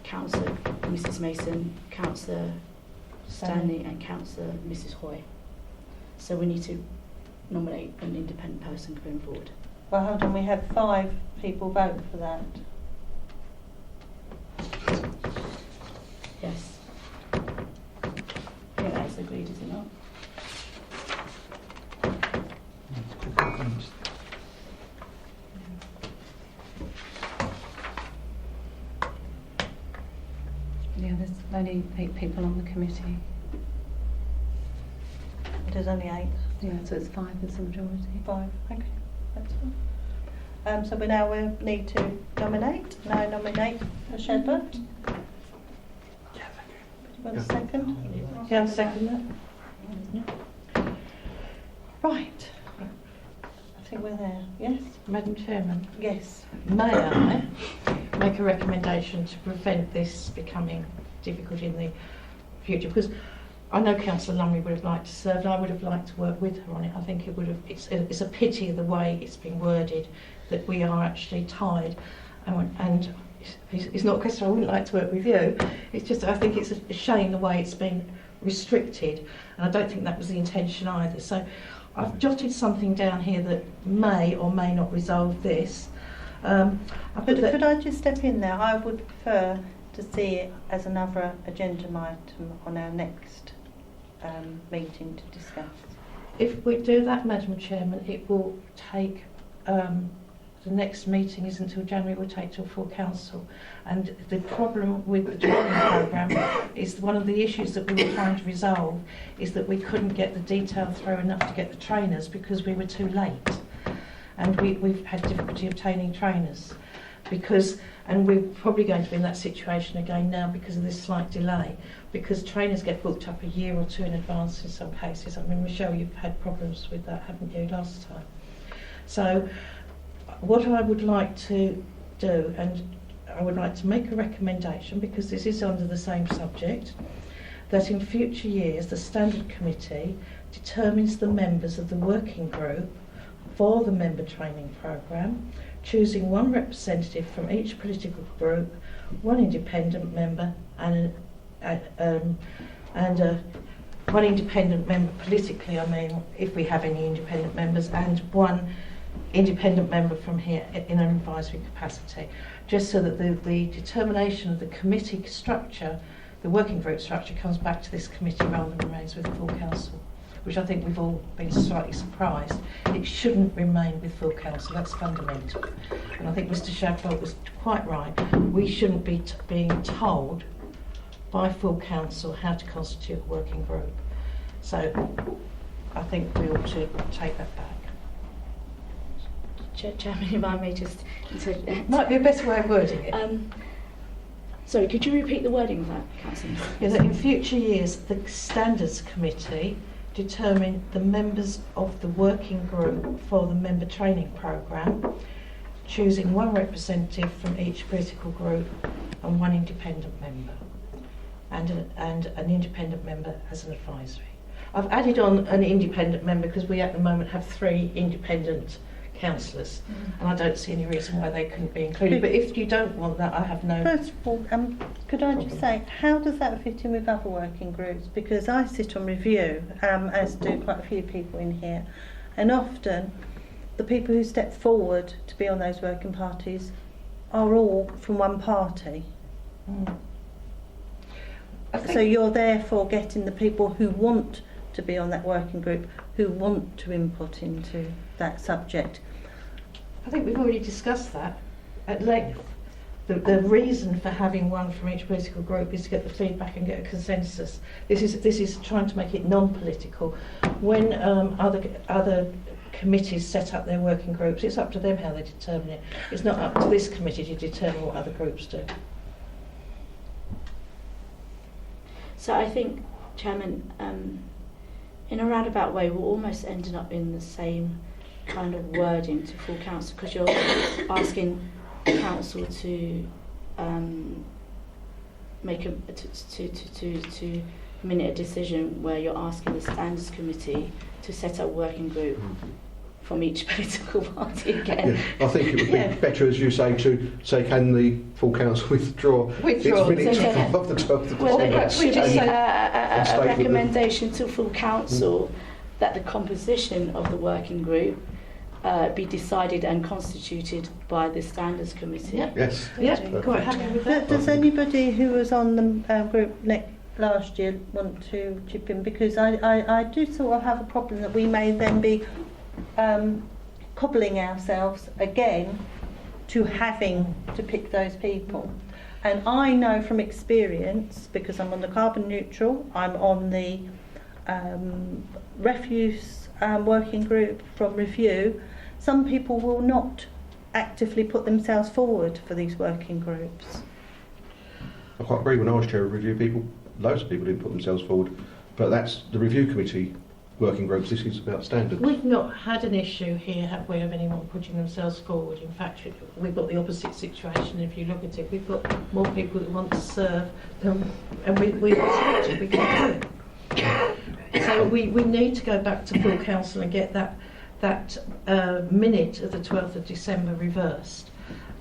Councillor Mrs Mason, Councillor Stanley and Councillor Mrs Hoy. So we need to nominate an independent person going forward. Well, hold on, we have 5 people vote for that. Yes. I think that's agreed, is it not? Yeah, there's only 8 people on the committee. There's only 8. Yeah, so it's 5 is the majority. 5, okay, that's fine. So we now will need to nominate. Now nominate a Shepherd. Want a second? Yeah, I'll second that. Right. I think we're there. Yes? Madam Chairman, Yes. may I make a recommendation to prevent this becoming difficult in the future? Because I know Councillor Lumley would have liked to serve, and I would have liked to work with her on it. I think it would have. It's a pity the way it's been worded, that we are actually tied, and it's not a question I wouldn't like to work with you. It's just I think it's a shame the way it's been restricted, and I don't think that was the intention either. So I've jotted something down here that may or may not resolve this. Could I just step in there? I would prefer to see it as another agenda item on our next meeting to discuss. If we do that, Madam Chairman, it will take, the next meeting isn't until January, it will take till full council. And the problem with the training programme is one of the issues that we were trying to resolve is that we couldn't get the detail through enough to get the trainers because we were too late. And we've had difficulty obtaining trainers and we're probably going to be in that situation again now because of this slight delay, because trainers get booked up a year or 2 in advance in some cases. I mean, Michelle, you've had problems with that, haven't you, last time? So what I would like to do, and I would like to make a recommendation, because this is under the same subject, that in future years the Standard Committee determines the members of the working group for the member training programme, choosing one representative from each political group, one independent member and one independent member politically, I mean, if we have any independent members, and one independent member from here in an advisory capacity, just so that the determination of the committee structure, the working group structure, comes back to this committee rather than remains with the full council, which I think we've all been slightly surprised. It shouldn't remain with full council, that's fundamental. And I think Mr Shadbolt was quite right. We shouldn't be being told by full council how to constitute a working group. So I think we ought to take that back. Chairman, if I may just Might be a better way of wording it. Sorry, could you repeat the wording of that, Councillor? Yeah, that in future years the Standards Committee determine the members of the working group for the member training programme, choosing one representative from each political group and one independent member, and an independent member as an advisory. I've added on an independent member because we at the moment have 3 independent councillors, and I don't see any reason why they couldn't be included. But if you don't want that, I have no... First of all, could I just say, how does that fit in with other working groups? Because I sit on review, as do quite a few people in here, and often the people who step forward to be on those working parties are all from one party. So you're therefore getting the people who want to be on that working group, who want to input into that subject. I think we've already discussed that at length. The reason for having one from each political group is to get the feedback and get a consensus. This is trying to make it non-political. When other committees set up their working groups, it's up to them how they determine it. It's not up to this committee to determine what other groups do. So I think, Chairman, in a roundabout way, we're almost ending up in the same kind of wording to full council, because you're asking council to make a to minute a decision where you're asking the standards committee to set up a working group from each political party again. Yeah, I think it would be better, as you say, to say, can the full council withdraw its minutes of the 12th of Well, December? perhaps we just and a stay with the- recommendation to full council that the composition of the working group be decided and constituted by the standards committee. Yeah. Yes. Yeah, Perfect. quite happy with that. Does anybody who was on the group last year want to chip in? Because I do sort of have a problem that we may then be cobbling ourselves again to having to pick those people. And I know from experience, because I'm on the carbon neutral, I'm on the refuse working group from Review, some people will not actively put themselves forward for these working groups. I quite agree. When I was chair of Review, loads of people didn't put themselves forward, but that's the Review committee working groups. This is about standards. We've not had an issue here, have we, of anyone putting themselves forward. In fact, we've got the opposite situation. If you look at it, we've got more people that want to serve and we can't do it. So we need to go back to full council and get that minute of the 12th of December reversed,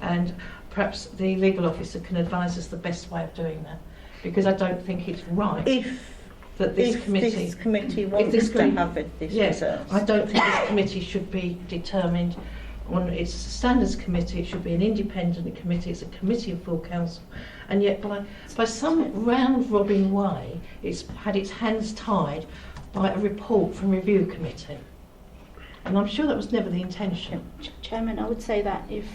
and perhaps the legal officer can advise us the best way of doing that, because I don't think it's right that this committee wants to have it this reversed. I don't think this committee should be determined on its standards committee. It should be an independent committee. It's a committee of full council, and yet by some round robin way it's had its hands tied by a report from Review committee, and I'm sure that was never the intention. Chairman, I would say that if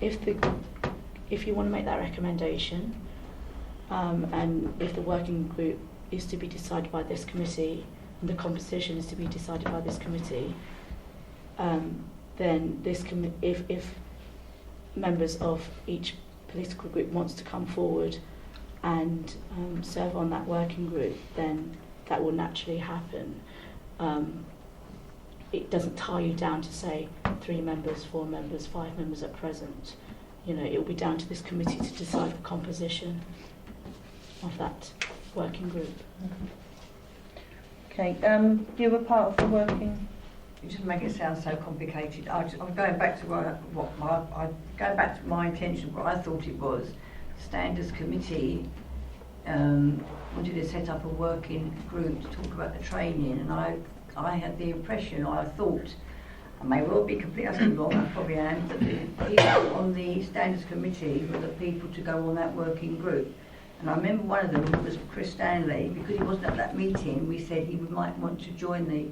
you want to make that recommendation, and if the working group is to be decided by this committee and the composition is to be decided by this committee, then if members of each political group wants to come forward and serve on that working group, then that will naturally happen. It doesn't tie you down to say 3 members, 4 members, 5 members at present. You know, it will be down to this committee to decide the composition of that working group. Okay, you were part of the working. You just make it sound so complicated. I'm going back to going back to my intention, what I thought it was. Standards committee wanted to set up a working group to talk about the training, and I had the impression, I thought, I may well be completely wrong, I probably am, that the people on the standards committee were the people to go on that working group. And I remember one of them was Chris Stanley, because he wasn't at that meeting. We said he might want to join the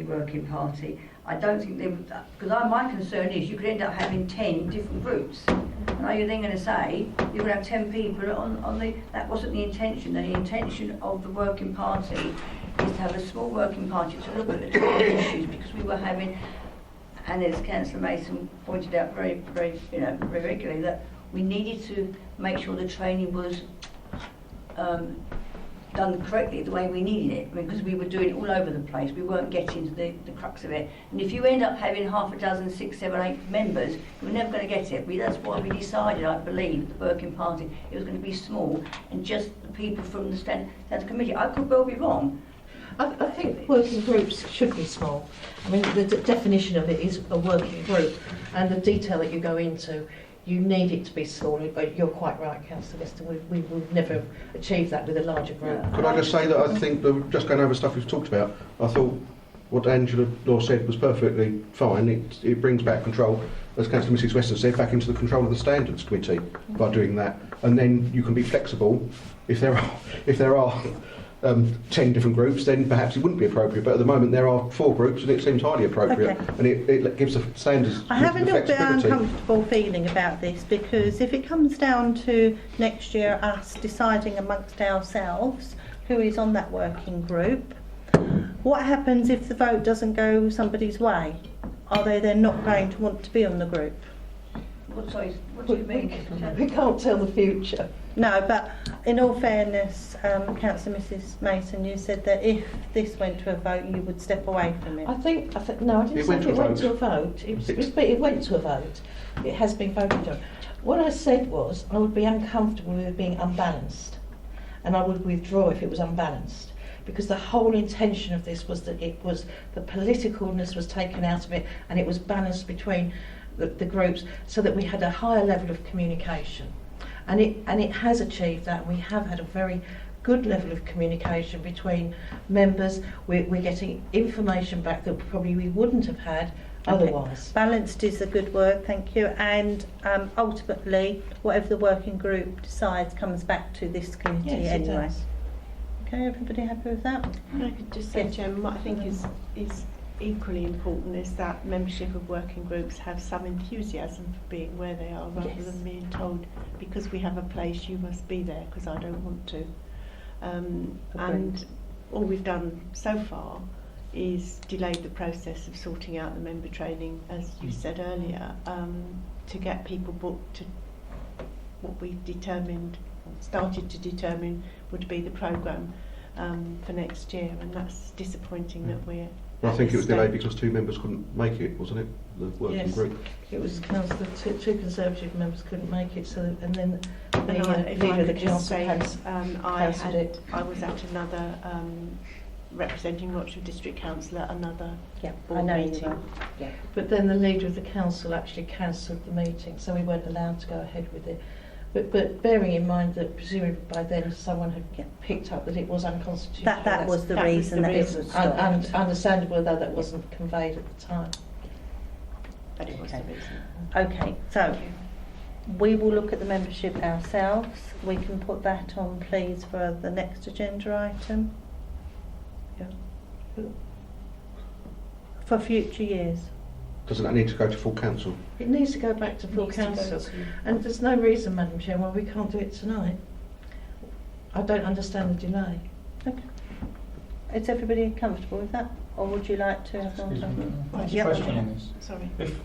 working party. I don't think they would, because my concern is you could end up having 10 different groups. And are you then going to say you're going to have 10 people on the? That wasn't the intention. The intention of the working party is to have a small working party to look at the training issues, because we were having, and as Councillor Mason pointed out very regularly, that we needed to make sure the training was done correctly the way we needed it, because we were doing it all over the place. We weren't getting to the crux of it. And if you end up having half a dozen, 6, 7, 8 members, you're never going to get it. That's why we decided, I believe, the working party, it was going to be small and just the people from the standards committee. I could well be wrong. I think working groups should be small. I mean, the definition of it is a working group, and the detail that you go into, you need it to be smaller. But you're quite right, Councillor Lister, we will never achieve that with a larger group. Could I just say that I think that just going over stuff we've talked about, I thought what Angela Law said was perfectly fine. It brings back control, as Councillor Mrs Weston said, back into the control of the Standards Committee by doing that, and then you can be flexible. If there are 10 different groups, then perhaps it wouldn't be appropriate. But at the moment there are 4 groups, and it seems highly appropriate, and it gives the Standards I have a the little bit flexibility. uncomfortable feeling about this, because if it comes down to next year us deciding amongst ourselves who is on that working group, what happens if the vote doesn't go somebody's way? Are they then not going to want to be on the group? What do you mean? We can't tell the future. No, but in all fairness, Councillor Mrs Mason, you said that if this went to a vote, you would step away from it. I think no, I didn't It say went to it a went vote. to a vote. It went to a vote. It has been voted on. What I said was I would be uncomfortable with it being unbalanced, and I would withdraw if it was unbalanced, because the whole intention of this was that it was the politicalness was taken out of it, and it was balanced between the groups, so that we had a higher level of communication. And it has achieved that. We have had a very good level of communication between members. We're getting information back that probably we wouldn't have had otherwise. Balanced is a good word, thank you. And ultimately, whatever the working group decides comes back to this committee Yes, it anyway. does. Okay, everybody happy with that? I could just say, Yes. Chairman, what I think is equally important is that membership of working groups have some enthusiasm for being where they are, rather Yes. than being told, because we have a place, you must be there, because I don't want to. And all we've done so far is delayed the process of sorting out the member training, as you said earlier, to get people booked to what we started to determine would be the programme for next year, and that's disappointing that we're. Well, I at think it this was delayed stage. because 2 members couldn't make it, wasn't it? The working Yes. group. It was councillor, two Conservative members couldn't make it, so and then the And if I leader of the could just council say, cancelled it. I was at another representing Rochester District Council at another Yeah, board I know you meeting. were. Yeah. But then the leader of the council actually cancelled the meeting, so we weren't allowed to go ahead with it. But bearing in mind that presumably by then someone had picked up that it was unconstitutional. That was the that was reason the that reason. it was stopped. Understandable, though that wasn't conveyed at the time. But it was the reason. Okay, so we will look at the membership ourselves. We can put that on, please, for the next agenda item. Yeah. For future years. Doesn't that need to go to full council? It needs to go back to full Needs to go council. to- And there's no reason, Madam Chair, why we can't do it tonight. I don't understand the delay. Okay. Is everybody comfortable with that? Or would you like to have more Excuse me, time? can I ask a Yep. question on this? Sorry. If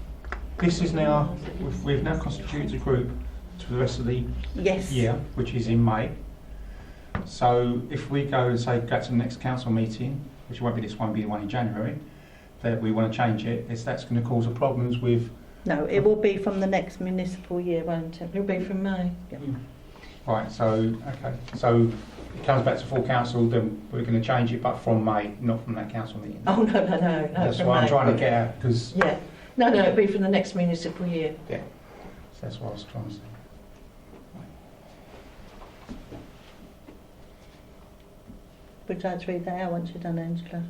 this is now, we've now constituted a group to the rest of the Yes. year, which is in May. So if we go and say go to the next council meeting, which won't be this one, be the one in January, that we want to change it, that's going to cause problems with. No, it will be from the next municipal year, won't it? It'll be from May. Right. So okay. So it comes back to full council, then we're going to change it, but from May, not from that council meeting. Oh, no. That's from what I'm May. trying to get at, because Yeah. No, it'll be from the next municipal year. that's what I was trying to say. Would you like to read that out once you're done, Angela?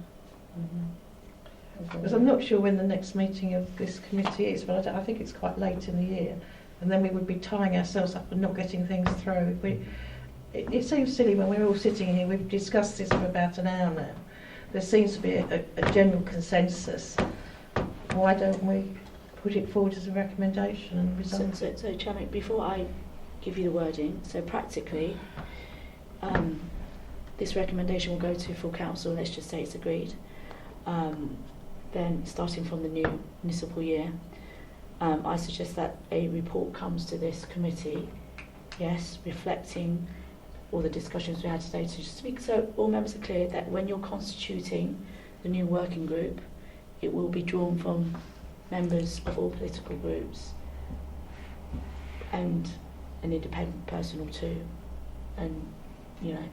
Because I'm not sure when the next meeting of this committee is, but I think it's quite late in the year. And then we would be tying ourselves up and not getting things through. It seems silly when we're all sitting here, we've discussed this for about an hour now. There seems to be a general consensus. Why don't we put it forward as a recommendation and resolve it? So Chairman, before I give you the wording, so practically, this recommendation will go to full council, let's just say it's agreed. Then starting from the new municipal year, I suggest that a report comes to this committee, yes, reflecting all the discussions we had today, to just speak so all members are clear that when you're constituting the new working group, it will be drawn from members of all political groups and an independent person or two, and you know,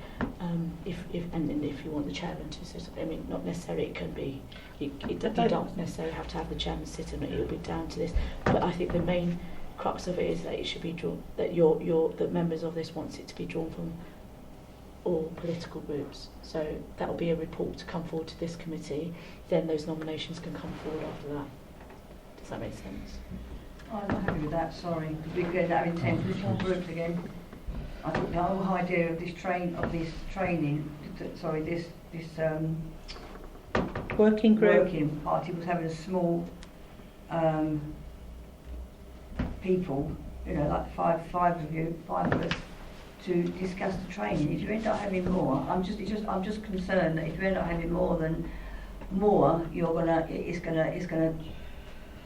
if you want the chairman to sit, I mean, not necessarily it can be, you don't necessarily have to have the chairman sit on it. It'll be down to this. But I think the main crux of it is that it should be drawn, that the members of this wants it to be drawn from all political groups. So that will be a report to come forward to this committee. Then those nominations can come forward after that. Does that make sense? I'm not happy with that, sorry, because we're going to have 10 political groups again. I think the whole idea of this Working group. working party was having a small people, you know, like five of us, to discuss the training. If you end up having more, I'm just concerned that if you end up having more, it's gonna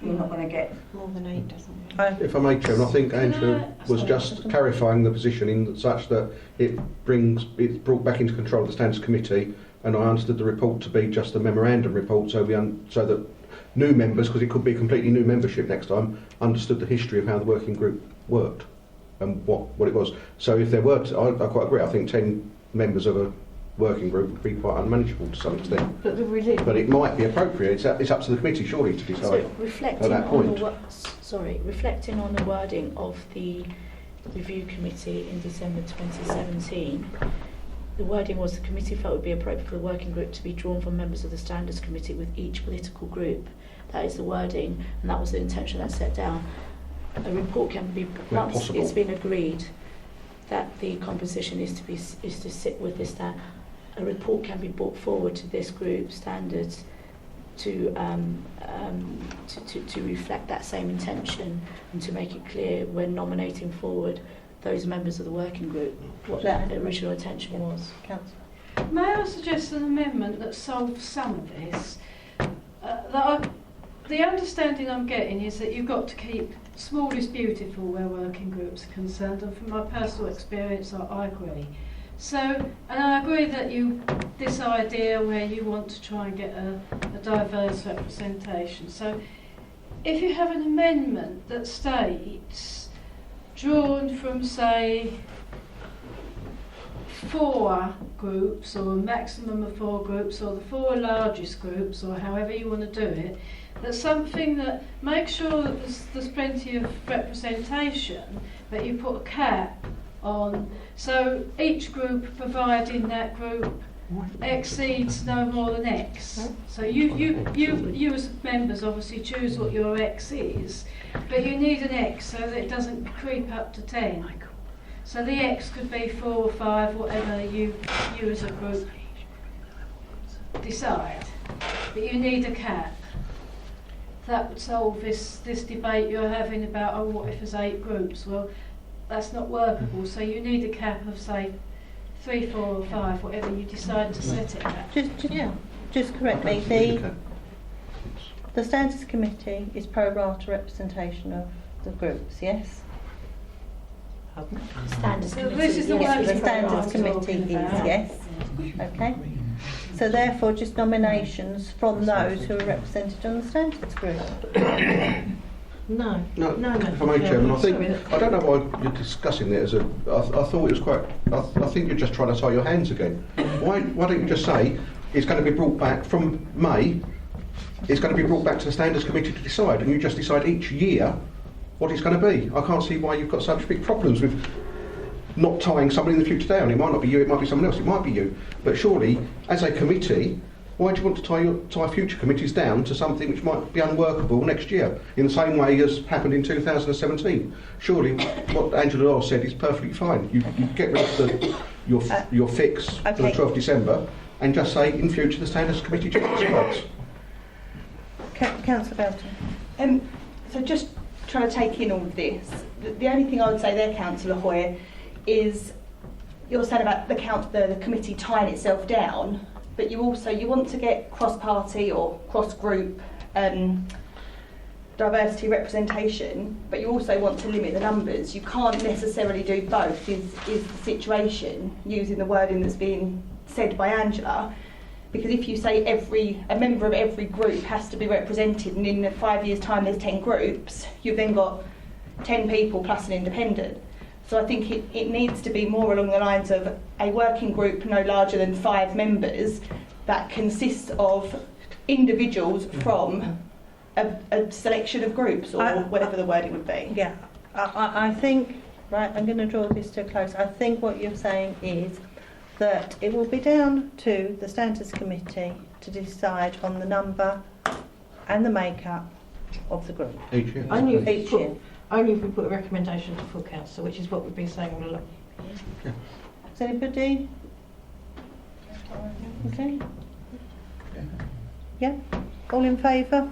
you're not going to get. More than 8 doesn't If I may, Chairman, I think Angela was just clarifying the position in such that it's brought back into control of the Standards Committee, and I understood the report to be just a memorandum report, so so that new members, because it could be completely new membership next time, understood the history of how the working group worked and what it was. So if there were, I quite agree, I think 10 members of a working group would be quite unmanageable to some extent. But the really, But it might be appropriate. It's up to the committee, surely, to decide. So reflecting that on point. reflecting on the wording of the review committee in December 2017, the wording was the committee felt it would be appropriate for the working group to be drawn from members of the Standards Committee with each political group. That is the wording, and that was the intention that's set down. A report can be, once possible. it's been agreed that the composition is to sit with this a report can be brought forward to this group standards to reflect that same intention and to make it clear when nominating forward those members of the working group what that original intention was. Councillor. May I suggest an amendment that solves some of this? The understanding I'm getting is that you've got to keep small is beautiful where working groups are concerned, and from my personal experience I agree. So, and I agree that this idea where you want to try and get a diverse representation. So if you have an amendment that states drawn from, say, 4 groups or a maximum of 4 groups or the 4 largest groups or however you want to do it, that's something that makes sure that there's plenty of representation, but you put a cap on, so each group, providing that group exceeds no more than X. So you as members obviously choose what your X is, but you need an X so that it doesn't creep up to 10. So the X could be 4 or 5, whatever you as a group decide, but you need a cap. That would solve this debate you're having about, oh, what if there's 8 groups? Well, that's not workable, so you need a cap of, say, 3, 4 or 5, whatever you decide to set it at. Just correct me, the Standards Committee is pro rata representation of the groups, yes? Standards So Committee. this is the Yes, working the group Standards I'm Committee talking is, about. yes. Okay. So therefore, just nominations from those who are represented on the Standards Group. no. No, if I may, Chairman, I don't know why you're discussing it as a. I thought it was quite. I think you're just trying to tie your hands again. Why don't you just say it's going to be brought back from May? It's going to be brought back to the Standards Committee to decide, and you just decide each year what it's going to be. I can't see why you've got such big problems with not tying somebody in the future down. It might not be you, it might be someone else, it might be you. But surely, as a committee, why do you want to tie future committees down to something which might be unworkable next year, in the same way as happened in 2017? Surely, what Angela Law said is perfectly fine. You get rid of your fix for the 12th of December and just say, in future, the Standards Committee decides. Councillor Belton. So just trying to take in all of this, the only thing I would say there, Councillor Hoy, is you're saying about the committee tying itself down, but you want to get cross-party or cross-group diversity representation, but you also want to limit the numbers. You can't necessarily do both, is the situation, using the wording that's being said by Angela, because if you say a member of every group has to be represented, and in 5 years' time there's 10 groups, you've then got 10 people plus an independent. So I think it needs to be more along the lines of a working group no larger than 5 members that consists of individuals from a selection of groups, or whatever the wording would be. Yeah, I think, right, I'm going to draw this to a close. I think what you're saying is that it will be down to the Standards Committee to decide on the number and the makeup of the group. Each year. Only if Each year. Only if we put a recommendation to full council, which is what we've been saying all along. Does anybody? Okay. Yeah. All in favour?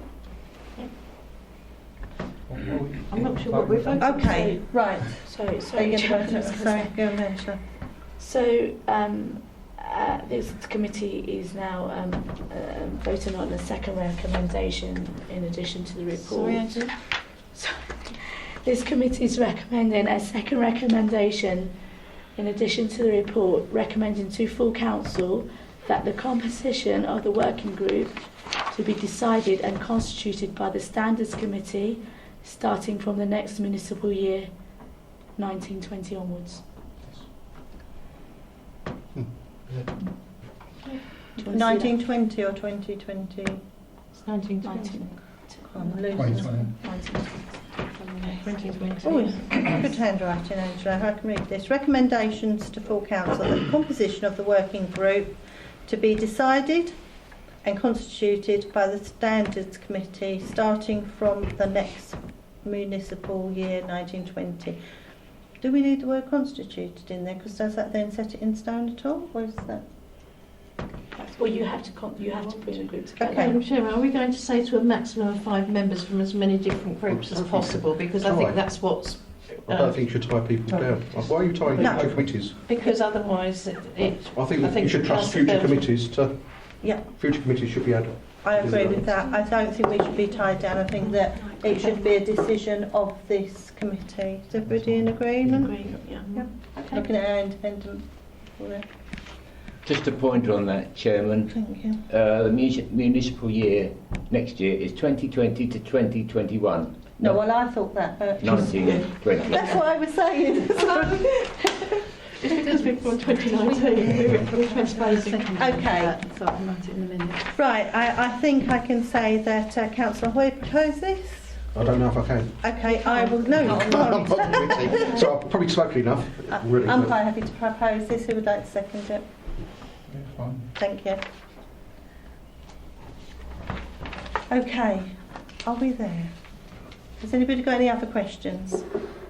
I'm not sure what we're voting. Okay. Right. Sorry, Are you going to Chairman, vote? Sorry. Go on, Angela. So, This committee is now voting on a second recommendation in addition to the report. Sorry, Andrew. This committee is recommending a second recommendation in addition to the report, recommending to full council that the composition of the working group to be decided and constituted by the Standards Committee starting from the next municipal year 1920 onwards. Hmm. Do you want to see that? 1920 or 2020? It's 1920. I'm losing. 2020. 2020. Oh, good handwriting, Angela. I can read this. Recommendations to full council that the composition of the working group to be decided and constituted by the Standards Committee starting from the next municipal year 1920. Do we need the word constituted in there? Because does that then set it in stone at all? Or is that? Well, you have to bring the group together. Okay. Madam Chairman, are we going to say to a maximum of 5 members from as many different groups as possible? Because I think Right. that's what's... I don't think you should tie people down. Why are you tying No. no committees? Because otherwise it I think you should trust Councillor future Bell- committees to... Yeah. Future committees should be added. I agree with that. I don't think we should be tied down. I think that it should be a decision of this committee. Is everybody in agreement? Yeah. Okay. Looking at our independent. Just a point on that, Chairman. Thank you. The municipal year next year is 2020 to 2021. No, well, I thought that. 1920. That's what I was saying. Just because we're from 2019, move it from 2020. Okay. So I can write it in the minute. Right, I think I can say that Councillor Hoy proposed this. I don't know if I can. Okay, I will. No, you I'm not can't. committee, so I'm probably smoking enough. Really, I'm but- quite happy to propose this. Who would like to second it? Yeah, fine. Thank you. Okay, are we there? Has anybody got any other questions?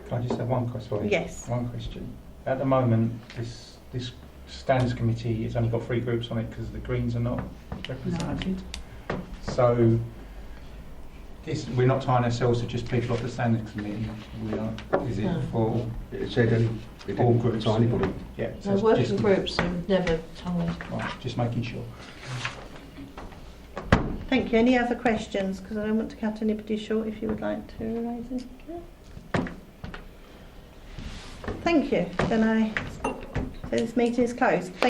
Can I just have one question? Sorry. Yes. One question. At the moment, this standards committee has only got 3 groups on it because the Greens are not represented. So we're not tying ourselves to just people of the standards committee. We are. Is it No. for It said it all didn't groups? to anybody. Yeah. So it's working just- groups are never tied. Right, just making sure. Thank you. Any other questions? Because I don't want to cut anybody short if you would like to raise it. Thank you. Then I say this meeting is closed.